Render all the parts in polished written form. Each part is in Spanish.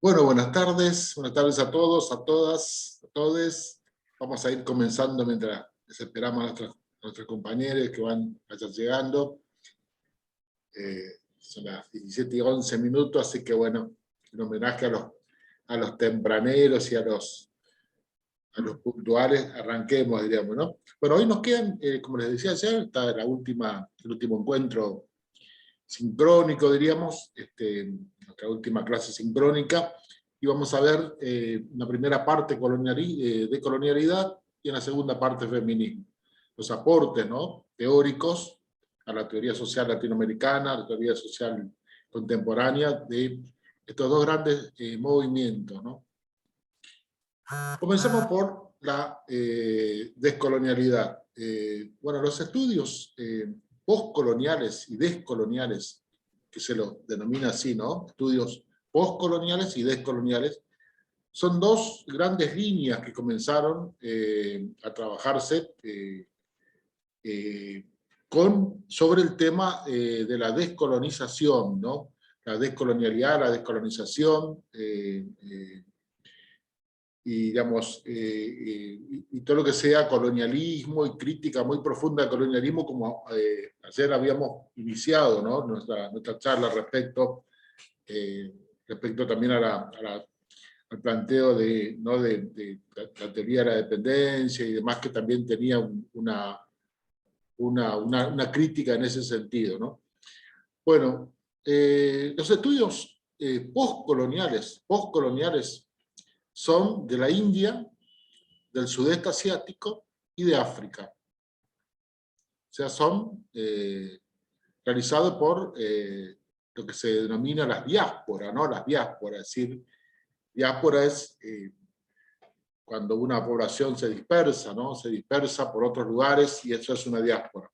Bueno, buenas tardes a todos, a todas, a todes. Vamos a ir comenzando mientras esperamos a nuestros compañeros que vayan llegando. Son las 17:11, así que bueno, en homenaje a los tempraneros y a los puntuales, arranquemos, diríamos, ¿no? Bueno, hoy nos quedan, como les decía ayer, está el último encuentro sincrónico, diríamos, nuestra última clase sincrónica, y vamos a ver una primera parte de colonialidad y en la segunda parte feminismo. Los aportes, ¿no?, teóricos a la teoría social latinoamericana, a la teoría social contemporánea de estos dos grandes movimientos, ¿no? Comenzamos por la descolonialidad. Bueno, los estudios postcoloniales y descoloniales, que se los denomina así, ¿no? Estudios postcoloniales y descoloniales, son dos grandes líneas que comenzaron a trabajarse sobre el tema de la descolonización, ¿no? La descolonialidad, la descolonización, y, digamos, y todo lo que sea colonialismo y crítica muy profunda del colonialismo, como ayer habíamos iniciado, ¿no?, nuestra charla respecto también al planteo ¿no?, de la teoría de la dependencia y demás, que también tenía una crítica en ese sentido, ¿no? Bueno, los estudios postcoloniales son de la India, del sudeste asiático y de África. O sea, son realizados por lo que se denomina las diásporas, ¿no? Las diásporas, es decir, diáspora es cuando una población se dispersa, ¿no? Se dispersa por otros lugares y eso es una diáspora.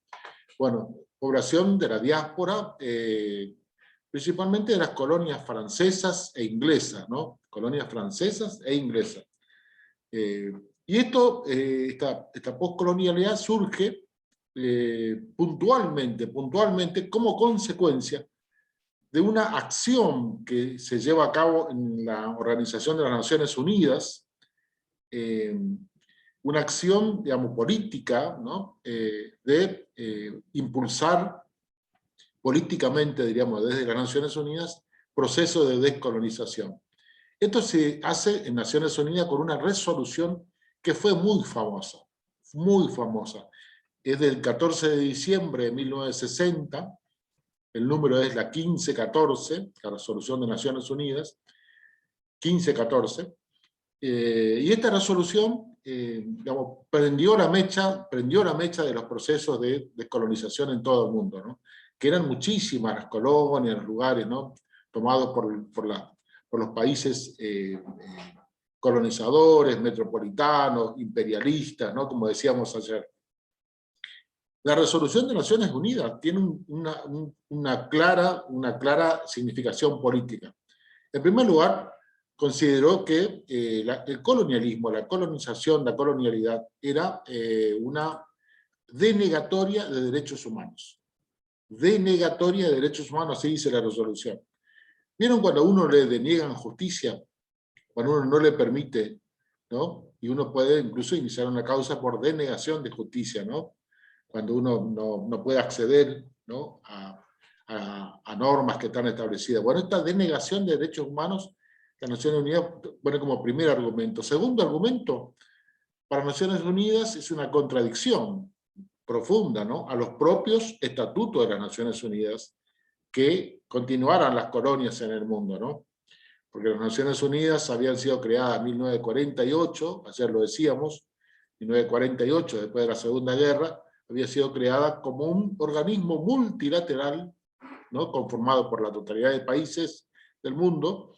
Bueno, población de la diáspora, principalmente de las colonias francesas e inglesas, ¿no? Colonias francesas e inglesas. Y esta postcolonialidad surge puntualmente como consecuencia de una acción que se lleva a cabo en la Organización de las Naciones Unidas, una acción, digamos, política, ¿no?, de impulsar políticamente, diríamos, desde las Naciones Unidas, procesos de descolonización. Esto se hace en Naciones Unidas con una resolución que fue muy famosa, muy famosa. Es del 14 de diciembre de 1960, el número es la 1514, la resolución de Naciones Unidas, 1514, y esta resolución digamos, prendió la mecha de los procesos de descolonización en todo el mundo, ¿no?, que eran muchísimas las colonias, los lugares, ¿no?, tomados por los países colonizadores, metropolitanos, imperialistas, ¿no?, como decíamos ayer. La resolución de Naciones Unidas tiene una clara significación política. En primer lugar, consideró que el colonialismo, la colonización, la colonialidad, era una denegatoria de derechos humanos. Denegatoria de derechos humanos, así dice la resolución. ¿Vieron cuando a uno le deniegan justicia? Cuando uno no le permite, ¿no? Y uno puede incluso iniciar una causa por denegación de justicia, ¿no? Cuando uno no puede acceder, ¿no?, a normas que están establecidas. Bueno, esta denegación de derechos humanos, la Naciones Unidas pone como primer argumento. Segundo argumento, para Naciones Unidas es una contradicción profunda, ¿no?, a los propios estatutos de las Naciones Unidas, que continuaran las colonias en el mundo, ¿no? Porque las Naciones Unidas habían sido creadas en 1948, ayer lo decíamos, 1948, después de la Segunda Guerra, había sido creada como un organismo multilateral, ¿no?, conformado por la totalidad de países del mundo,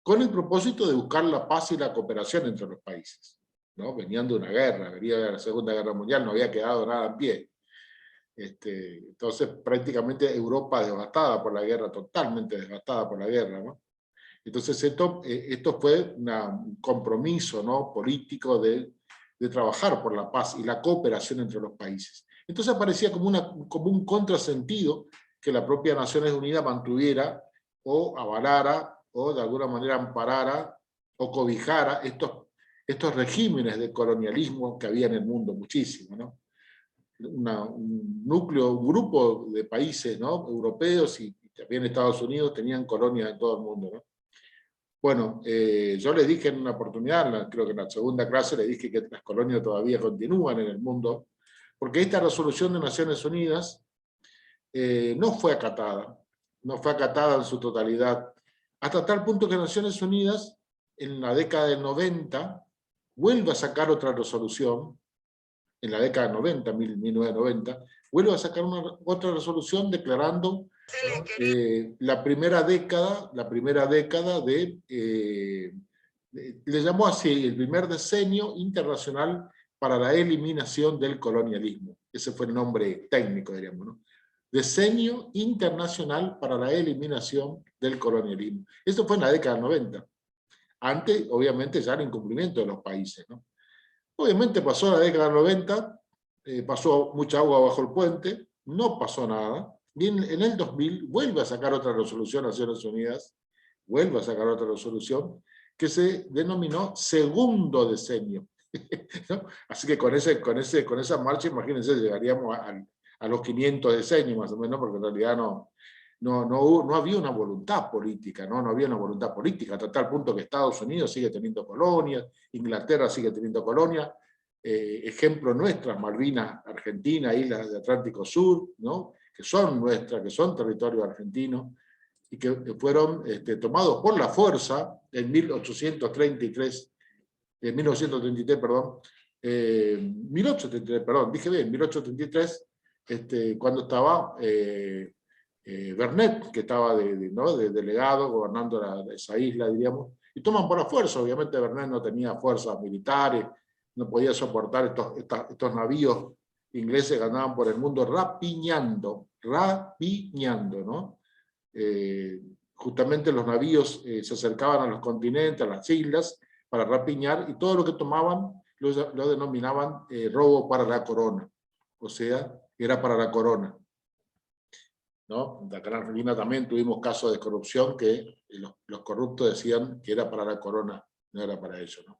con el propósito de buscar la paz y la cooperación entre los países, ¿no? Venían de una guerra, venía de la Segunda Guerra Mundial, no había quedado nada en pie. Entonces, prácticamente Europa devastada por la guerra, totalmente devastada por la guerra, ¿no? Entonces, esto fue un compromiso, ¿no?, político de trabajar por la paz y la cooperación entre los países. Entonces parecía como un contrasentido que la propia Naciones Unidas mantuviera o avalara o de alguna manera amparara o cobijara estos regímenes de colonialismo que había en el mundo, muchísimo, ¿no? Un núcleo, un grupo de países, ¿no?, europeos y también Estados Unidos tenían colonias en todo el mundo, ¿no? Bueno, yo les dije en una oportunidad, creo que en la segunda clase, les dije que las colonias todavía continúan en el mundo, porque esta resolución de Naciones Unidas no fue acatada en su totalidad, hasta tal punto que Naciones Unidas, en la década del 90, vuelve a sacar otra resolución, en la década del 90, 1990, vuelve a sacar otra resolución declarando la primera década le llamó así, el primer decenio internacional para la eliminación del colonialismo. Ese fue el nombre técnico, diríamos, ¿no? Decenio internacional para la eliminación del colonialismo. Esto fue en la década del 90. Antes, obviamente, ya era incumplimiento de los países, ¿no? Obviamente pasó la década del 90, pasó mucha agua bajo el puente, no pasó nada. Y en el 2000 vuelve a sacar otra resolución Naciones Unidas, vuelve a sacar otra resolución que se denominó segundo decenio. ¿No? Así que con esa marcha, imagínense, llegaríamos a los 500 decenios más o menos, porque en realidad no había una voluntad política, ¿no? No había una voluntad política, hasta tal punto que Estados Unidos sigue teniendo colonias, Inglaterra sigue teniendo colonias, ejemplo nuestras, Malvinas, Argentina, islas del Atlántico Sur, ¿no?, que son nuestras, que son territorio argentino, y que fueron tomados por la fuerza en 1933, perdón, 1833, perdón, dije bien, 1833, cuando estaba Bernet, que estaba de delegado, gobernando esa isla, diríamos, y toman por la fuerza. Obviamente Bernet no tenía fuerzas militares, no podía soportar estos navíos ingleses que andaban por el mundo rapiñando, ¿no? Justamente los navíos se acercaban a los continentes, a las islas, para rapiñar, y todo lo que tomaban lo denominaban robo para la corona. O sea, era para la corona, ¿no? Acá en Argentina también tuvimos casos de corrupción que los corruptos decían que era para la corona, no era para ellos, ¿no?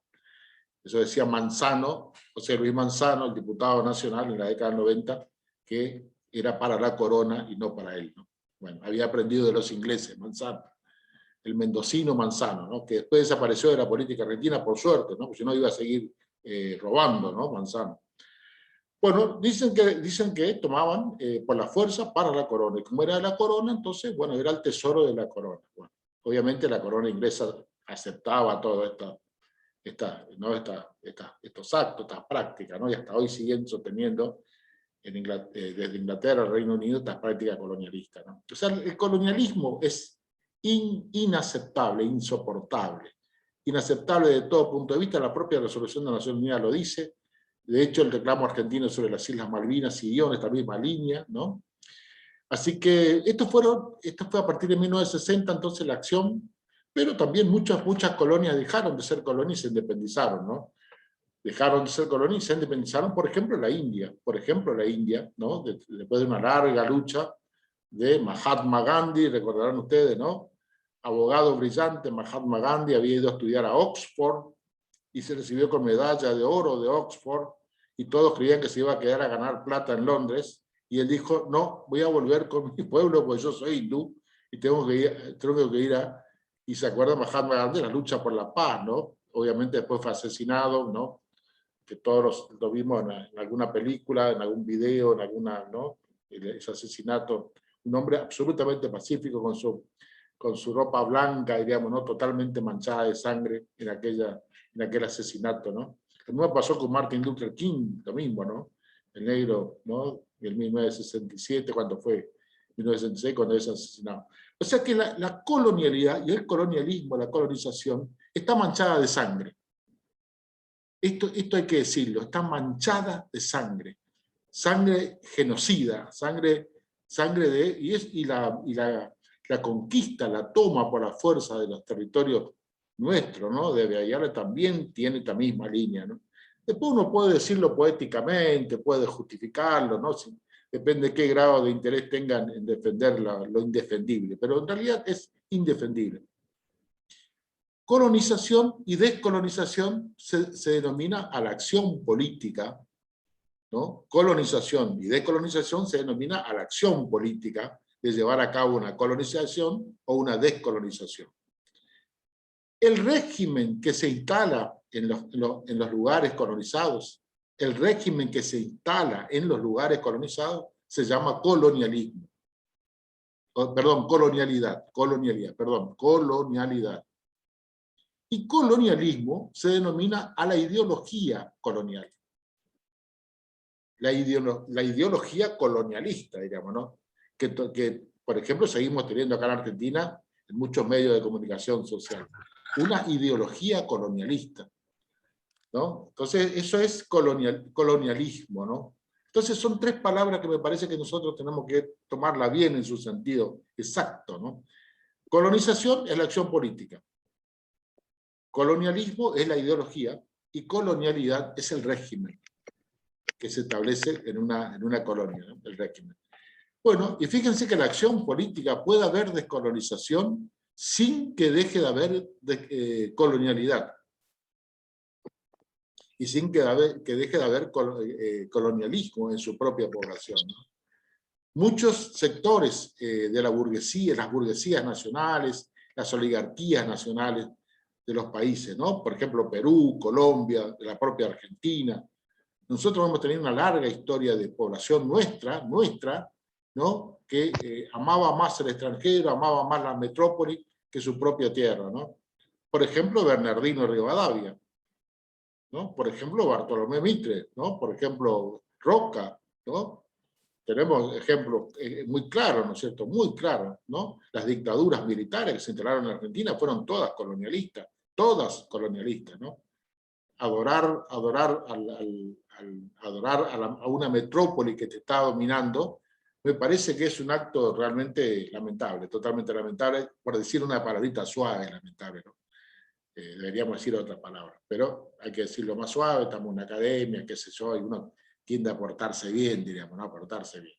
Eso decía Manzano, José Luis Manzano, el diputado nacional en la década del 90, que era para la corona y no para él, ¿no? Bueno, había aprendido de los ingleses, Manzano, el mendocino Manzano, ¿no?, que después desapareció de la política argentina, por suerte, ¿no?, porque si no iba a seguir robando, ¿no?, Manzano. Bueno, dicen que tomaban por la fuerza para la corona, y como era la corona, entonces, bueno, era el tesoro de la corona. Bueno, obviamente la corona inglesa aceptaba todo estos actos, estas prácticas, ¿no?, y hasta hoy siguen sosteniendo desde Inglaterra al Reino Unido estas prácticas colonialistas, ¿no? O sea, el colonialismo es inaceptable, insoportable, inaceptable de todo punto de vista. La propia resolución de la Naciones Unidas lo dice. De hecho, el reclamo argentino sobre las Islas Malvinas siguió en esta misma línea, ¿no? Así que esto fue a partir de 1960, entonces, la acción, pero también muchas colonias dejaron de ser colonias y se independizaron, ¿no? Dejaron de ser colonias y se independizaron, por ejemplo, la India, ¿no? Después de una larga lucha de Mahatma Gandhi, recordarán ustedes, ¿no? Abogado brillante, Mahatma Gandhi había ido a estudiar a Oxford y se recibió con medalla de oro de Oxford, y todos creían que se iba a quedar a ganar plata en Londres, y él dijo, no, voy a volver con mi pueblo, porque yo soy hindú, y tengo que ir a... Y se acuerda Mahatma Gandhi, la lucha por la paz, ¿no? Obviamente después fue asesinado, ¿no?, que todos lo vimos en alguna película, en algún video, en alguna, ¿no?, ese asesinato. Un hombre absolutamente pacífico, con su ropa blanca, diríamos, ¿no?, totalmente manchada de sangre en aquel asesinato, ¿no? Lo mismo pasó con Martin Luther King, lo mismo, ¿no? El negro, ¿no?, en 1967, cuando fue 1966, cuando es asesinado. O sea que la colonialidad y el colonialismo, la colonización, está manchada de sangre. Esto hay que decirlo, está manchada de sangre. Sangre genocida, y la conquista, la toma por la fuerza de los territorios nuestros, ¿no?, de Beayala, también tiene esta misma línea, ¿no? Después uno puede decirlo poéticamente, puede justificarlo, ¿no? Depende de qué grado de interés tengan en defender lo indefendible, pero en realidad es indefendible. Colonización y descolonización se denomina a la acción política, ¿no? Colonización y descolonización se denomina a la acción política de llevar a cabo una colonización o una descolonización. El régimen que se instala en los lugares colonizados, el régimen que se instala en los lugares colonizados se llama colonialismo. Perdón, colonialidad. Y colonialismo se denomina a la ideología colonial. La ideología colonialista, digamos, ¿no? Que, por ejemplo, seguimos teniendo acá en Argentina en muchos medios de comunicación social. Una ideología colonialista, ¿no? Entonces, eso es colonialismo, ¿no? Entonces, son tres palabras que me parece que nosotros tenemos que tomarla bien en su sentido exacto, ¿no? Colonización es la acción política. Colonialismo es la ideología y colonialidad es el régimen que se establece en una colonia, ¿no? El régimen. Bueno, y fíjense que la acción política puede haber descolonización sin que deje de haber colonialidad y sin que deje de haber colonialismo en su propia población, ¿no? Muchos sectores de la burguesía, las burguesías nacionales, las oligarquías nacionales de los países, ¿no? Por ejemplo, Perú, Colombia, la propia Argentina. Nosotros hemos tenido una larga historia de población nuestra, ¿no? Que amaba más el extranjero, amaba más la metrópoli que su propia tierra, ¿no? Por ejemplo, Bernardino Rivadavia, ¿no? Por ejemplo, Bartolomé Mitre, ¿no? Por ejemplo, Roca, ¿no? Tenemos ejemplos muy claros, ¿no es cierto? Muy claros, ¿no? Las dictaduras militares que se instalaron en Argentina fueron todas colonialistas, ¿no? Adorar a una metrópoli que te está dominando, me parece que es un acto realmente lamentable, totalmente lamentable, por decir una palabrita suave, lamentable, ¿no? Deberíamos decir otra palabra, pero hay que decirlo más suave, estamos en una academia, qué sé yo, y uno tiende a portarse bien, diríamos, ¿no? A portarse bien.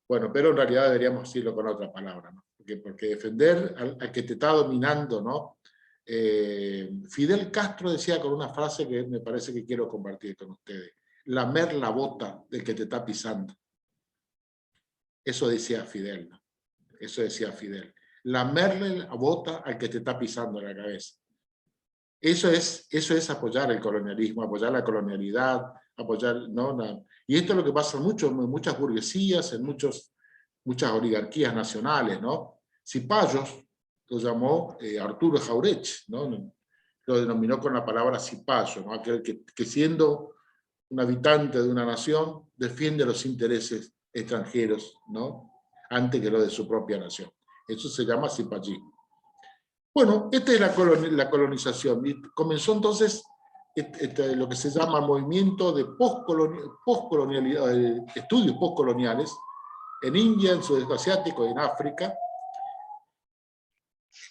Bueno, pero en realidad deberíamos decirlo con otra palabra, ¿no? Porque defender al que te está dominando, ¿no? Fidel Castro decía con una frase que me parece que quiero compartir con ustedes: lamer la bota del que te está pisando. Eso decía Fidel, ¿no? Eso decía Fidel. Lamerle la bota al que te está pisando la cabeza. Eso es apoyar el colonialismo, apoyar la colonialidad, apoyar, ¿no? Y esto es lo que pasa mucho en muchas burguesías, en muchas oligarquías nacionales, ¿no? Cipayos lo llamó Arturo Jauretsch, ¿no? Lo denominó con la palabra cipayo, ¿no? Aquel que siendo un habitante de una nación defiende los intereses extranjeros, ¿no? Antes que lo de su propia nación. Eso se llama cipallismo. Bueno, esta es la colonización. Y comenzó entonces lo que se llama movimiento de postcolonialidad, estudios postcoloniales en India, en Sudeste Asiático y en África.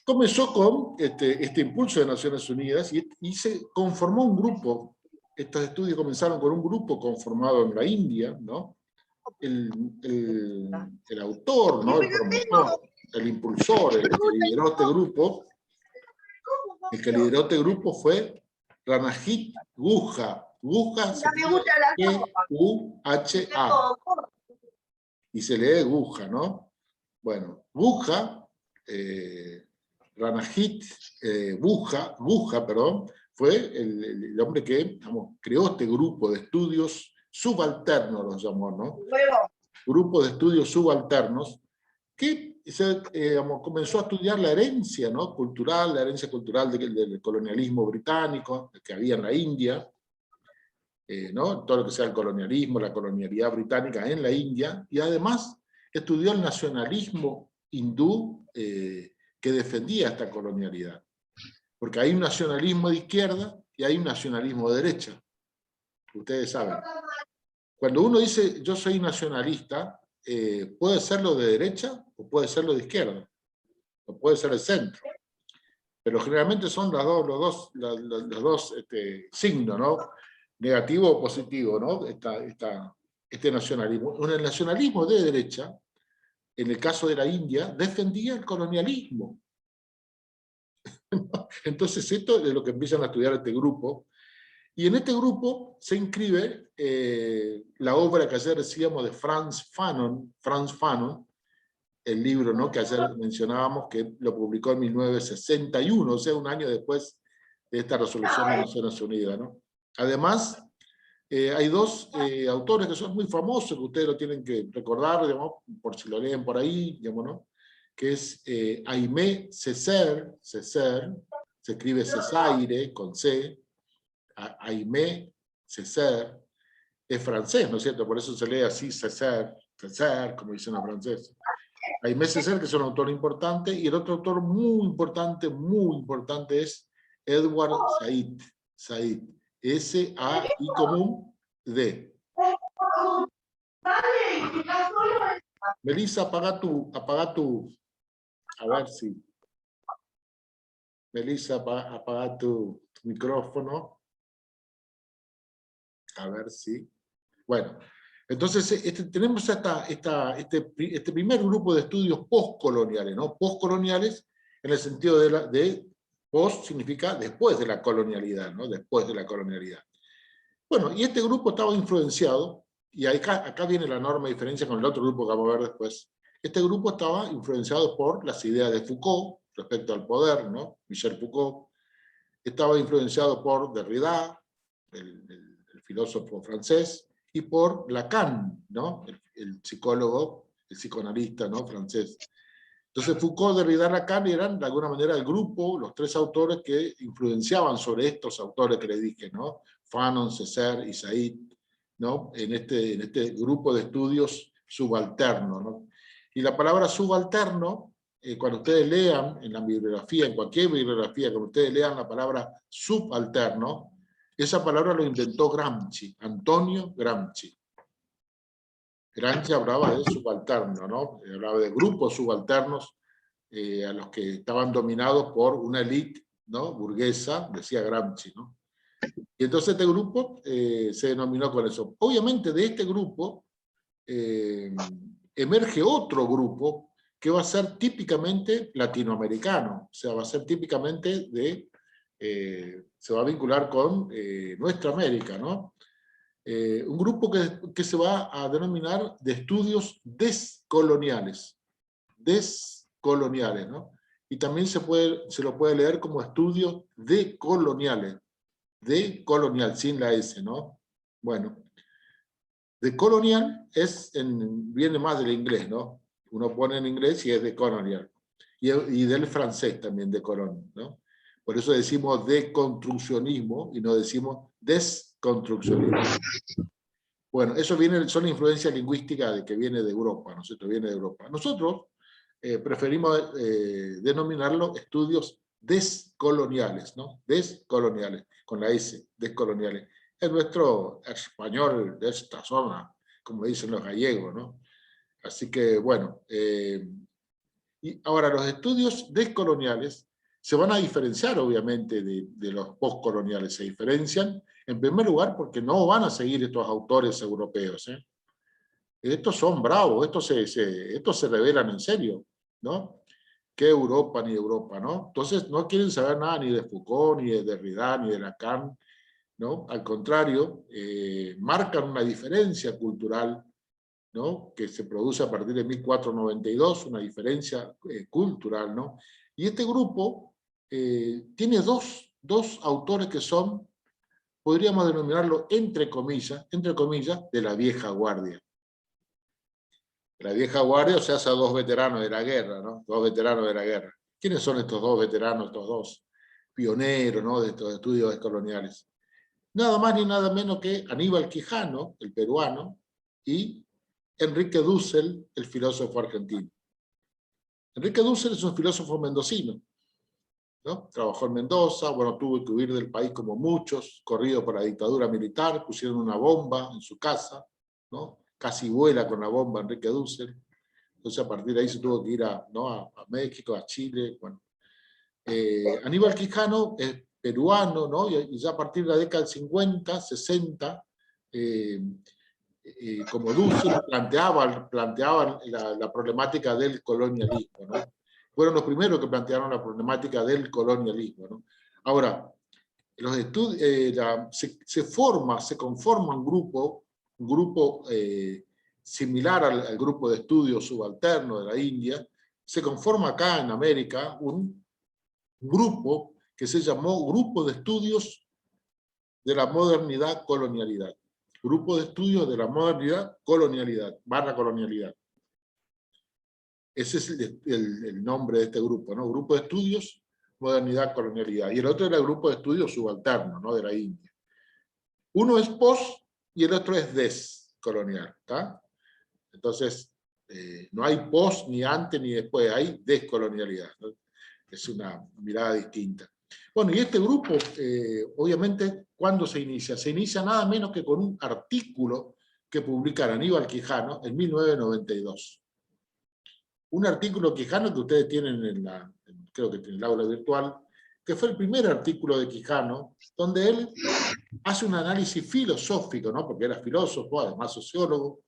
Comenzó con este impulso de Naciones Unidas y se conformó un grupo. Estos estudios comenzaron con un grupo conformado en la India, ¿no? El autor, ¿no? El promotor, el impulsor, el que lideró este grupo. El que lideró este grupo fue Ranajit Guha. Guha se lee G-U-H-A. Y se lee Guha, ¿no? Bueno, Guha, Ranajit Guha, perdón, fue el hombre que, digamos, creó este grupo de estudios subalternos, los llamó, ¿no? Grupo de estudios subalternos que digamos, comenzó a estudiar la herencia, ¿no? Cultural, la herencia cultural del colonialismo británico que había en la India, ¿no? Todo lo que sea el colonialismo, la colonialidad británica en la India, y además estudió el nacionalismo hindú que defendía esta colonialidad. Porque hay un nacionalismo de izquierda y hay un nacionalismo de derecha. Ustedes saben. Cuando uno dice yo soy nacionalista, puede serlo de derecha o puede serlo de izquierda, o puede ser el centro. Pero generalmente son los dos signos, ¿no? Negativo o positivo, ¿no? Este nacionalismo. El nacionalismo de derecha, en el caso de la India, defendía el colonialismo. Entonces esto es lo que empiezan a estudiar este grupo. Y en este grupo se inscribe la obra que ayer decíamos de Frantz Fanon, el libro, ¿no?, que ayer mencionábamos, que lo publicó en 1961, o sea, un año después de esta resolución de Naciones Unidas, ¿no? Además, hay dos autores que son muy famosos, que ustedes lo tienen que recordar, digamos, por si lo leen por ahí, digamos, ¿no?, que es Aimé Césaire, se escribe Césaire con C, Aimé Césaire, es francés, ¿no es cierto? Por eso se lee así, Césaire, como dicen los franceses. Aimé Césaire, que es un autor importante, y el otro autor muy importante es Edward Said. S-A-I común D. Melissa, apaga tu, a ver si. Melissa, apaga tu micrófono. A ver si. Bueno, entonces tenemos este primer grupo de estudios postcoloniales, ¿no? Postcoloniales en el sentido de post significa después de la colonialidad, ¿no? Después de la colonialidad. Bueno, y este grupo estaba influenciado, y acá viene la enorme diferencia con el otro grupo que vamos a ver después. Este grupo estaba influenciado por las ideas de Foucault respecto al poder, ¿no? Michel Foucault. Estaba influenciado por Derrida, el filósofo francés, y por Lacan, ¿no?, el psicólogo, el psicoanalista, ¿no?, francés. Entonces Foucault, Derrida, Lacan eran de alguna manera el grupo, los tres autores que influenciaban sobre estos autores que les dije, ¿no?, Fanon, Césaire y Said, ¿no?, en este grupo de estudios subalterno, ¿no? Y la palabra subalterno, cuando ustedes lean en la bibliografía, en cualquier bibliografía, cuando ustedes lean la palabra subalterno, esa palabra lo inventó Gramsci, Antonio Gramsci. Gramsci hablaba de subalterno, ¿no? Hablaba de grupos subalternos a los que estaban dominados por una élite, ¿no?, burguesa, decía Gramsci, ¿no? Y entonces este grupo se denominó con eso. Obviamente de este grupo emerge otro grupo que va a ser típicamente latinoamericano, o sea, va a ser típicamente se va a vincular con nuestra América, ¿no? Un grupo que se va a denominar de estudios descoloniales, ¿no? Y también se lo puede leer como estudios decoloniales, decolonial, sin la S, ¿no? Bueno, decolonial viene más del inglés, ¿no? Uno pone en inglés y es decolonial. Y del francés también, decolonial, ¿no? Por eso decimos deconstruccionismo y no decimos desconstruccionismo. Bueno, eso son influencias lingüísticas que viene de Europa, ¿no es cierto? Viene de Europa. Nosotros preferimos denominarlo estudios descoloniales, ¿no? Descoloniales, con la S, descoloniales. Es nuestro español de esta zona, como dicen los gallegos, ¿no? Así que, bueno, y ahora los estudios descoloniales se van a diferenciar, obviamente, de los postcoloniales. Se diferencian, en primer lugar, porque no van a seguir estos autores europeos, ¿eh? Estos son bravos, estos se revelan en serio, ¿no? ¿Qué Europa ni Europa, no? Entonces no quieren saber nada ni de Foucault, ni de Derrida, ni de Lacan, ¿no? Al contrario, marcan una diferencia cultural, ¿no?, que se produce a partir de 1492, una diferencia cultural, ¿no? Y este grupo tiene dos autores que son, podríamos denominarlo entre comillas, de la vieja guardia. La vieja guardia, o sea, son dos veteranos de la guerra, ¿no? Dos veteranos de la guerra. ¿Quiénes son estos dos veteranos, estos dos pioneros, ¿no?, de estos estudios descoloniales? Nada más ni nada menos que Aníbal Quijano, el peruano, y Enrique Dussel, el filósofo argentino. Enrique Dussel es un filósofo mendocino, ¿no? Trabajó en Mendoza, bueno, tuvo que huir del país como muchos, corrido por la dictadura militar, pusieron una bomba en su casa, ¿no? Casi vuela con la bomba Enrique Dussel. Entonces a partir de ahí se tuvo que ir a México, a Chile. Bueno. Aníbal Quijano es peruano, ¿no? Y ya a partir de la década del 50, 60, como Dussel planteaban la problemática del colonialismo, ¿no? fueron los primeros que plantearon la problemática del colonialismo, ¿no? Ahora, los se conforma un grupo similar al grupo de estudios subalterno de la India. Se conforma acá en América un grupo que se llamó Grupo de Estudios de la Modernidad Colonialidad. Grupo de Estudios de la Modernidad Colonialidad, /colonialidad. Ese es el nombre de este grupo, ¿no? Grupo de Estudios, Modernidad, Colonialidad. Y el otro era el Grupo de Estudios Subalterno, ¿no? De la India. Uno es post y el otro es descolonial, ¿tá? Entonces, no hay post ni antes ni después, hay descolonialidad, ¿no? Es una mirada distinta. Bueno, y este grupo, obviamente, ¿cuándo se inicia? Se inicia nada menos que con un artículo que publica Aníbal Quijano en 1992. Un artículo Quijano que ustedes tienen creo que en el aula virtual, que fue el primer artículo de Quijano, donde él hace un análisis filosófico, ¿no? Porque era filósofo, además sociólogo,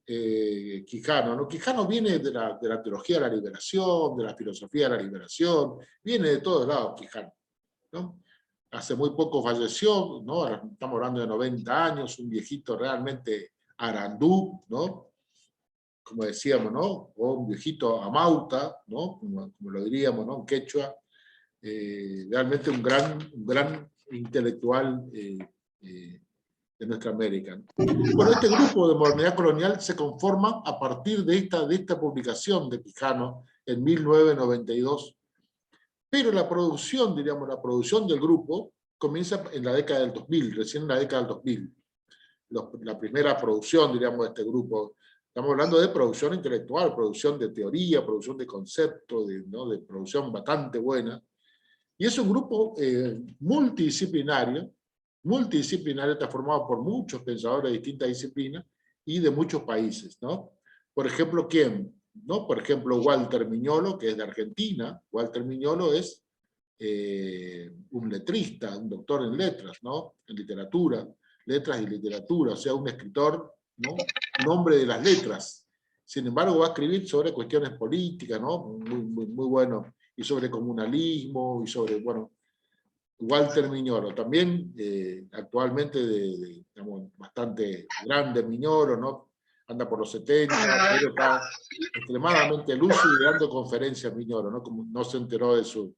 Quijano, ¿no? Quijano viene de la teología de la liberación, de la filosofía de la liberación, viene de todos lados Quijano, ¿no? Hace muy poco falleció, ¿no? Ahora estamos hablando de 90 años, un viejito realmente arandú, ¿no? Como decíamos, ¿no? O un viejito amauta, ¿no? Como lo diríamos, ¿no? En quechua, realmente un gran intelectual de nuestra América. Bueno, este grupo de modernidad colonial se conforma a partir de esta publicación de Quijano en 1992, pero la producción, diríamos, la producción del grupo comienza en la década del 2000, recién en la década del 2000. La primera producción, diríamos, de este grupo. Estamos hablando de producción intelectual, producción de teoría, producción de concepto, ¿no? De producción bastante buena. Y es un grupo multidisciplinario, está formado por muchos pensadores de distintas disciplinas y de muchos países, ¿no? Por ejemplo, ¿quién? ¿No? Por ejemplo, Walter Miñolo, que es de Argentina. Walter Miñolo es un letrista, un doctor en letras, ¿no? En literatura, letras y literatura, o sea, un escritor, ¿no? Un hombre de las letras. Sin embargo, va a escribir sobre cuestiones políticas, ¿no? Muy bueno, y sobre comunalismo, y sobre, bueno, Walter Miñolo, también actualmente digamos, bastante grande Miñolo, ¿no? Anda por los 70, pero está extremadamente lúcido y dando conferencias Miñolo, ¿no? Como no se enteró de su...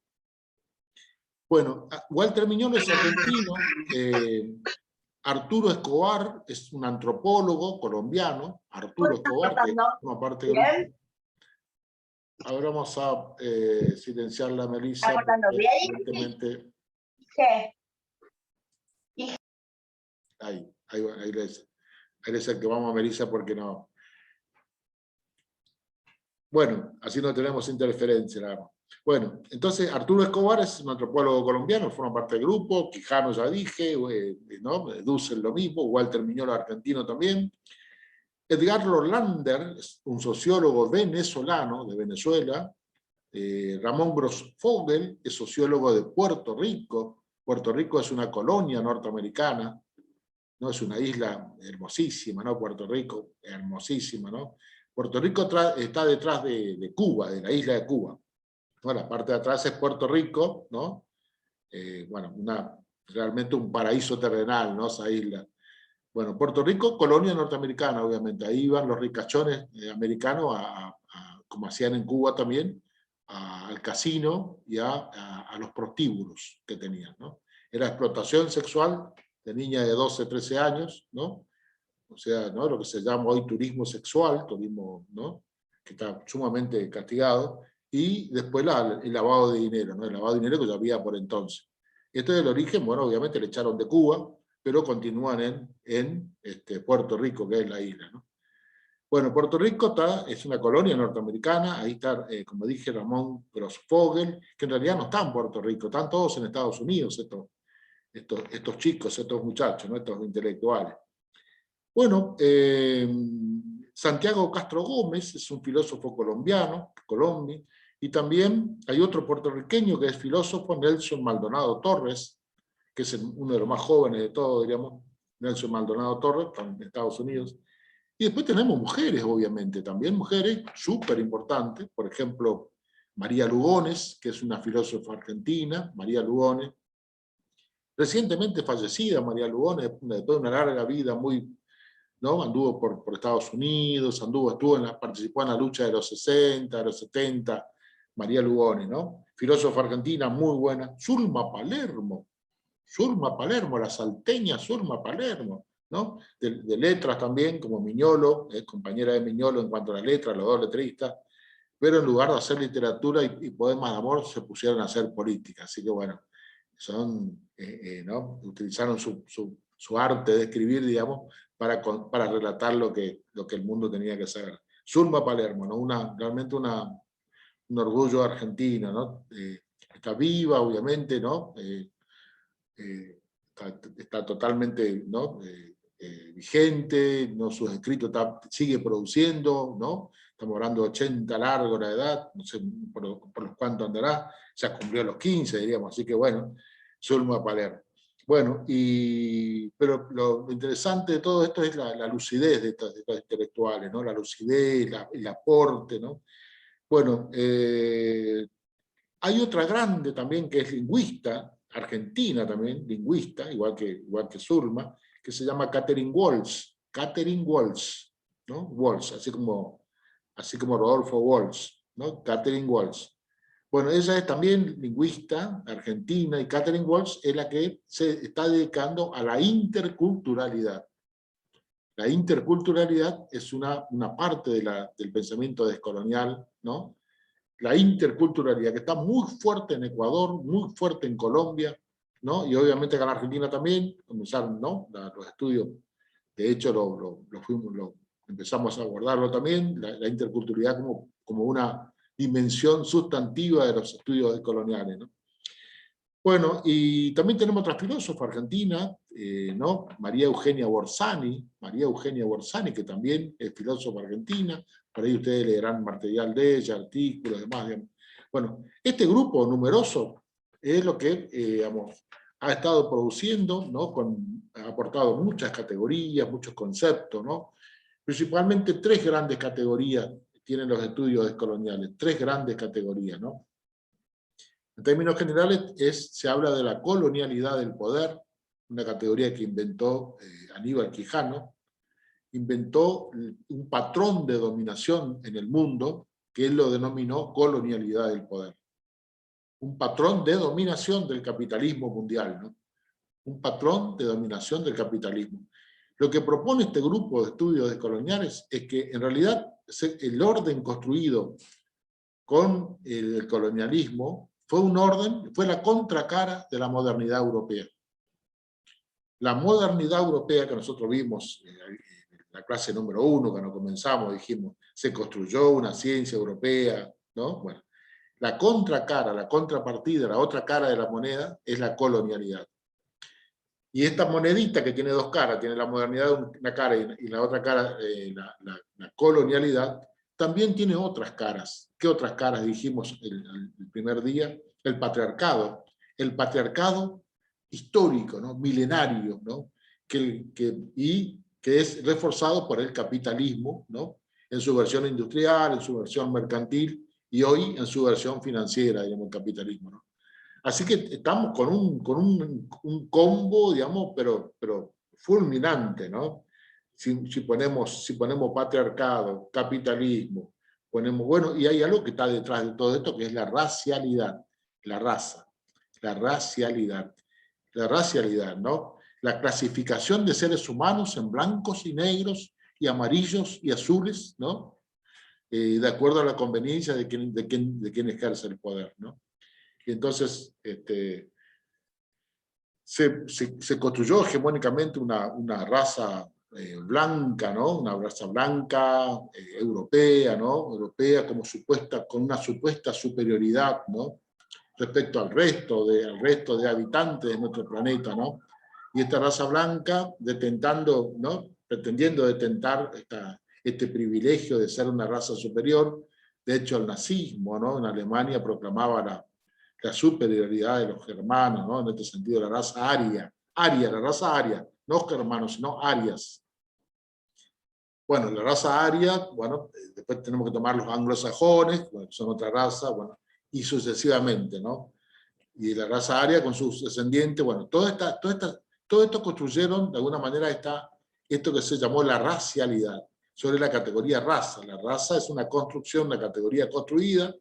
Bueno, Walter Miñolo es argentino, Arturo Escobar es un antropólogo colombiano, Arturo Escobar, que forma parte del grupo. Ahora vamos a silenciar a Melissa. Evidentemente... ¿Qué? Ahí es el que vamos a Melissa porque no. Bueno, así no tenemos interferencia. Bueno, entonces Arturo Escobar es un antropólogo colombiano, forma parte del grupo, Quijano ya dije, ¿no? Dussel lo mismo, Walter Miñolo argentino también. Edgar Lander es un sociólogo venezolano, de Venezuela. Ramón Grossfogel es sociólogo de Puerto Rico. Puerto Rico es una colonia norteamericana, ¿no? Es una isla hermosísima, ¿no? Puerto Rico, hermosísima, ¿no? Puerto Rico está detrás de Cuba, de la isla de Cuba. ¿No? La parte de atrás es Puerto Rico, ¿no? Bueno, realmente un paraíso terrenal, ¿no? Esa isla. Bueno, Puerto Rico, colonia norteamericana, obviamente. Ahí iban los ricachones americanos, como hacían en Cuba también, al casino y a los prostíbulos que tenían, ¿no? Era explotación sexual de niñas de 12, 13 años, ¿no? O sea, ¿no? Lo que se llama hoy turismo sexual, turismo, ¿no? Que está sumamente castigado, y después el lavado de dinero, ¿no? El lavado de dinero que ya había por entonces. Esto es el origen, bueno, obviamente le echaron de Cuba, pero continúan en Puerto Rico, que es la isla, ¿no? Bueno, Puerto Rico es una colonia norteamericana, ahí está, como dije, Ramón Grossfogel, que en realidad no está en Puerto Rico, están todos en Estados Unidos, estos chicos, estos muchachos, ¿no? Estos intelectuales. Bueno, Santiago Castro Gómez es un filósofo colombiano, Colombia, y también hay otro puertorriqueño que es filósofo, Nelson Maldonado Torres, que es uno de los más jóvenes de todos, diríamos, Nelson Maldonado Torres, en Estados Unidos. Y después tenemos mujeres, obviamente, también mujeres súper importantes, por ejemplo, María Lugones, que es una filósofa argentina, María Lugones, recientemente fallecida María Lugones, de toda una larga vida muy, ¿no? Anduvo por Estados Unidos, participó en la lucha de los 60, de los 70, María Lugones, ¿no? Filósofa argentina muy buena. Zulma Palermo, la salteña Zulma Palermo, ¿no? De letras también, como Miñolo, compañera de Miñolo en cuanto a las letras, los dos letristas, pero en lugar de hacer literatura y poemas de amor, se pusieron a hacer política. Así que bueno, ¿no? Utilizaron su arte de escribir, digamos, para relatar lo que el mundo tenía que saber. Zulma Palermo, ¿no? Realmente un orgullo argentino, ¿no? Está viva, obviamente, ¿no? Está totalmente, ¿no? Vigente, ¿no? Sus escritos sigue produciendo, ¿no? Estamos hablando de 80 largos la edad, no sé por los cuántos andará, ya cumplió los 15, diríamos, así que bueno, Zulma Palermo. Bueno, pero lo interesante de todo esto es la lucidez de estos intelectuales, ¿no? La lucidez, el aporte, ¿no? Bueno, hay otra grande también que es lingüista, argentina también, lingüista, igual que Zulma, que se llama Katherine Walsh. Katherine Walsh, ¿no? Walsh, así como Rodolfo Walsh, ¿no? Katherine Walsh. Bueno, ella es también lingüista argentina, y Katherine Walsh es la que se está dedicando a la interculturalidad. La interculturalidad es una parte del pensamiento descolonial, ¿no? La interculturalidad, que está muy fuerte en Ecuador, muy fuerte en Colombia, ¿no? Y obviamente acá en Argentina también, comenzaron, ¿no? Los estudios, de hecho empezamos a abordarlo también, la interculturalidad como una dimensión sustantiva de los estudios decoloniales, ¿no? Bueno, y también tenemos otra filósofa argentina, ¿no? María Eugenia Borsani, que también es filósofa argentina, por ahí ustedes leerán material de ella, artículos, demás. Digamos. Bueno, este grupo numeroso es lo que digamos, ha estado produciendo, ¿no? Ha aportado muchas categorías, muchos conceptos, ¿no? Principalmente tres grandes categorías tienen los estudios descoloniales, tres grandes categorías, ¿no? En términos generales, se habla de la colonialidad del poder, una categoría que inventó Aníbal Quijano, inventó un patrón de dominación en el mundo que él lo denominó colonialidad del poder. Un patrón de dominación del capitalismo mundial, ¿no? Un patrón de dominación del capitalismo. Lo que propone este grupo de estudios descoloniales es que en realidad el orden construido con el colonialismo fue la contracara de la modernidad europea. La modernidad europea que nosotros vimos en la clase número 1, cuando comenzamos, dijimos, se construyó una ciencia europea, ¿no? Bueno, la contracara, la contrapartida, la otra cara de la moneda es la colonialidad. Y esta monedita que tiene dos caras, tiene la modernidad una cara y la otra cara, la colonialidad, también tiene otras caras. ¿Qué otras caras dijimos el primer día? El patriarcado histórico, ¿no? Milenario, ¿no? Y que es reforzado por el capitalismo, ¿no? En su versión industrial, en su versión mercantil y hoy en su versión financiera, digamos, el capitalismo, ¿no? Así que estamos con un combo, digamos, pero fulminante, ¿no? Si ponemos patriarcado, capitalismo, bueno, y hay algo que está detrás de todo esto, que es la racialidad, la raza, la racialidad, ¿no? La clasificación de seres humanos en blancos y negros, y amarillos y azules, ¿no? De acuerdo a la conveniencia de quien ejerce el poder, ¿no? Y entonces se construyó hegemónicamente una raza blanca, ¿no? Una raza blanca, europea, ¿no? Europea con una supuesta superioridad, ¿no? Respecto al resto de habitantes de nuestro planeta, ¿no? Y esta raza blanca ¿no? Pretendiendo detentar este privilegio de ser una raza superior. De hecho, el nazismo, ¿no? En Alemania proclamaba la superioridad de los germanos, ¿no? En este sentido, la raza aria, la raza aria, no germanos, sino arias. Bueno, la raza aria, bueno, después tenemos que tomar los anglosajones, bueno, son otra raza, bueno, y sucesivamente, ¿no? Y la raza aria con sus descendientes, bueno, todo esto construyeron de alguna manera esto que se llamó la racialidad, sobre la categoría raza. La raza es una construcción, una categoría construida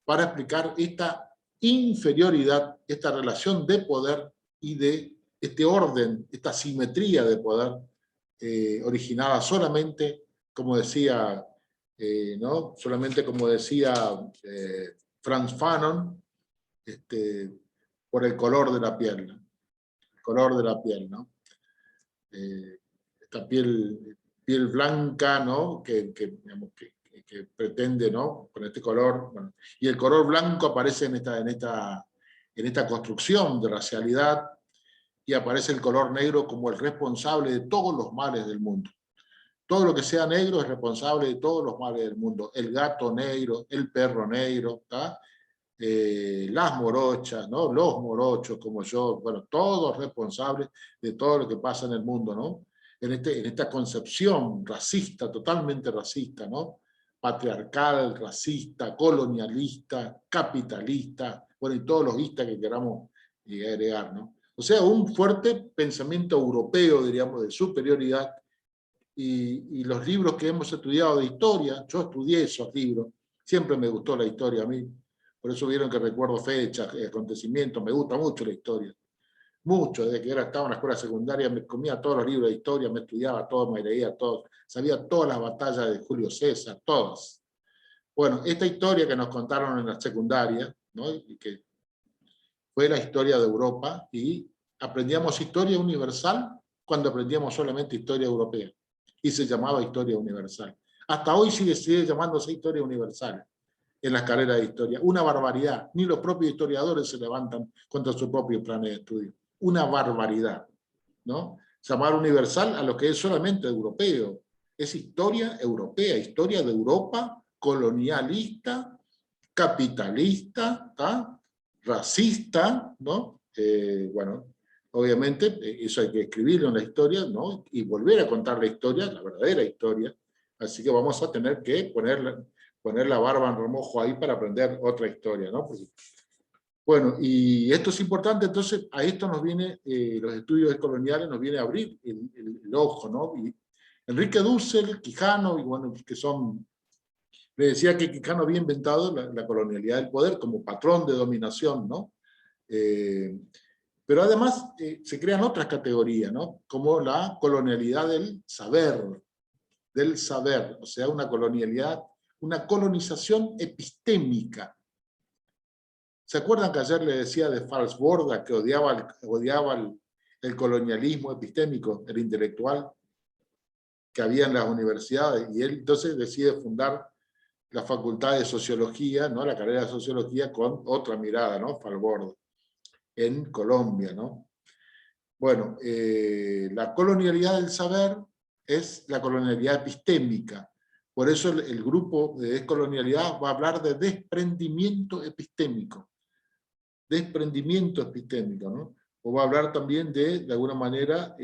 para explicar esta inferioridad, esta relación de poder y de este orden, esta simetría de poder originada solamente, como decía, ¿no? Solamente como decía Franz Fanon, por el color de la piel, ¿no? El color de la piel, ¿no? Esta piel blanca, ¿no? Digamos, que pretende, ¿no? Con este color, bueno, y el color blanco aparece en esta construcción de racialidad, y aparece el color negro como el responsable de todos los males del mundo. Todo lo que sea negro es responsable de todos los males del mundo. El gato negro, el perro negro, ¿tá? Las morochas, ¿no? Los morochos como yo, bueno, todos responsables de todo lo que pasa en el mundo, ¿no? En esta concepción racista, totalmente racista, ¿no? Patriarcal, racista, colonialista, capitalista, bueno, y todos los istas que queramos agregar, ¿no? O sea, un fuerte pensamiento europeo, diríamos, de superioridad, y los libros que hemos estudiado de historia, yo estudié esos libros, siempre me gustó la historia a mí, por eso vieron que recuerdo fechas, acontecimientos, me gusta mucho la historia, mucho, desde que estaba en la escuela secundaria me comía todos los libros de historia, me estudiaba todo, me leía todo, sabía todas las batallas de Julio César, todas. Bueno, esta historia que nos contaron en la secundaria, ¿no? Y que fue la historia de Europa, y aprendíamos historia universal cuando aprendíamos solamente historia europea, y se llamaba historia universal. Hasta hoy sigue llamándose historia universal en las carreras de historia. Una barbaridad. Ni los propios historiadores se levantan contra su propio plan de estudio. Una barbaridad, ¿no? Llamar universal a lo que es solamente europeo. Es historia europea, historia de Europa, colonialista, capitalista, ¿tá? Racista, ¿no? Bueno, obviamente eso hay que escribirlo en la historia, ¿no? Y volver a contar la historia, la verdadera historia. Así que vamos a tener que poner la barba en remojo ahí para aprender otra historia, ¿no? Porque, bueno, y esto es importante, entonces a esto nos viene, los estudios coloniales nos viene a abrir el ojo, ¿no? Y Enrique Dussel, Quijano, y bueno, que son... Le decía que Quijano había inventado la colonialidad del poder como patrón de dominación, ¿no? Pero además se crean otras categorías, ¿no? Como la colonialidad del saber, o sea, una colonialidad, una colonización epistémica. ¿Se acuerdan que ayer le decía de Falsborda que odiaba el colonialismo epistémico, el intelectual que había en las universidades? Y él entonces decide fundar la facultad de sociología, ¿no? La carrera de sociología con otra mirada, ¿no? Falsborda, en Colombia, ¿no? Bueno, la colonialidad del saber es la colonialidad epistémica. Por eso el grupo de descolonialidad va a hablar de desprendimiento epistémico. Desprendimiento epistémico, ¿no? O va a hablar también de alguna manera,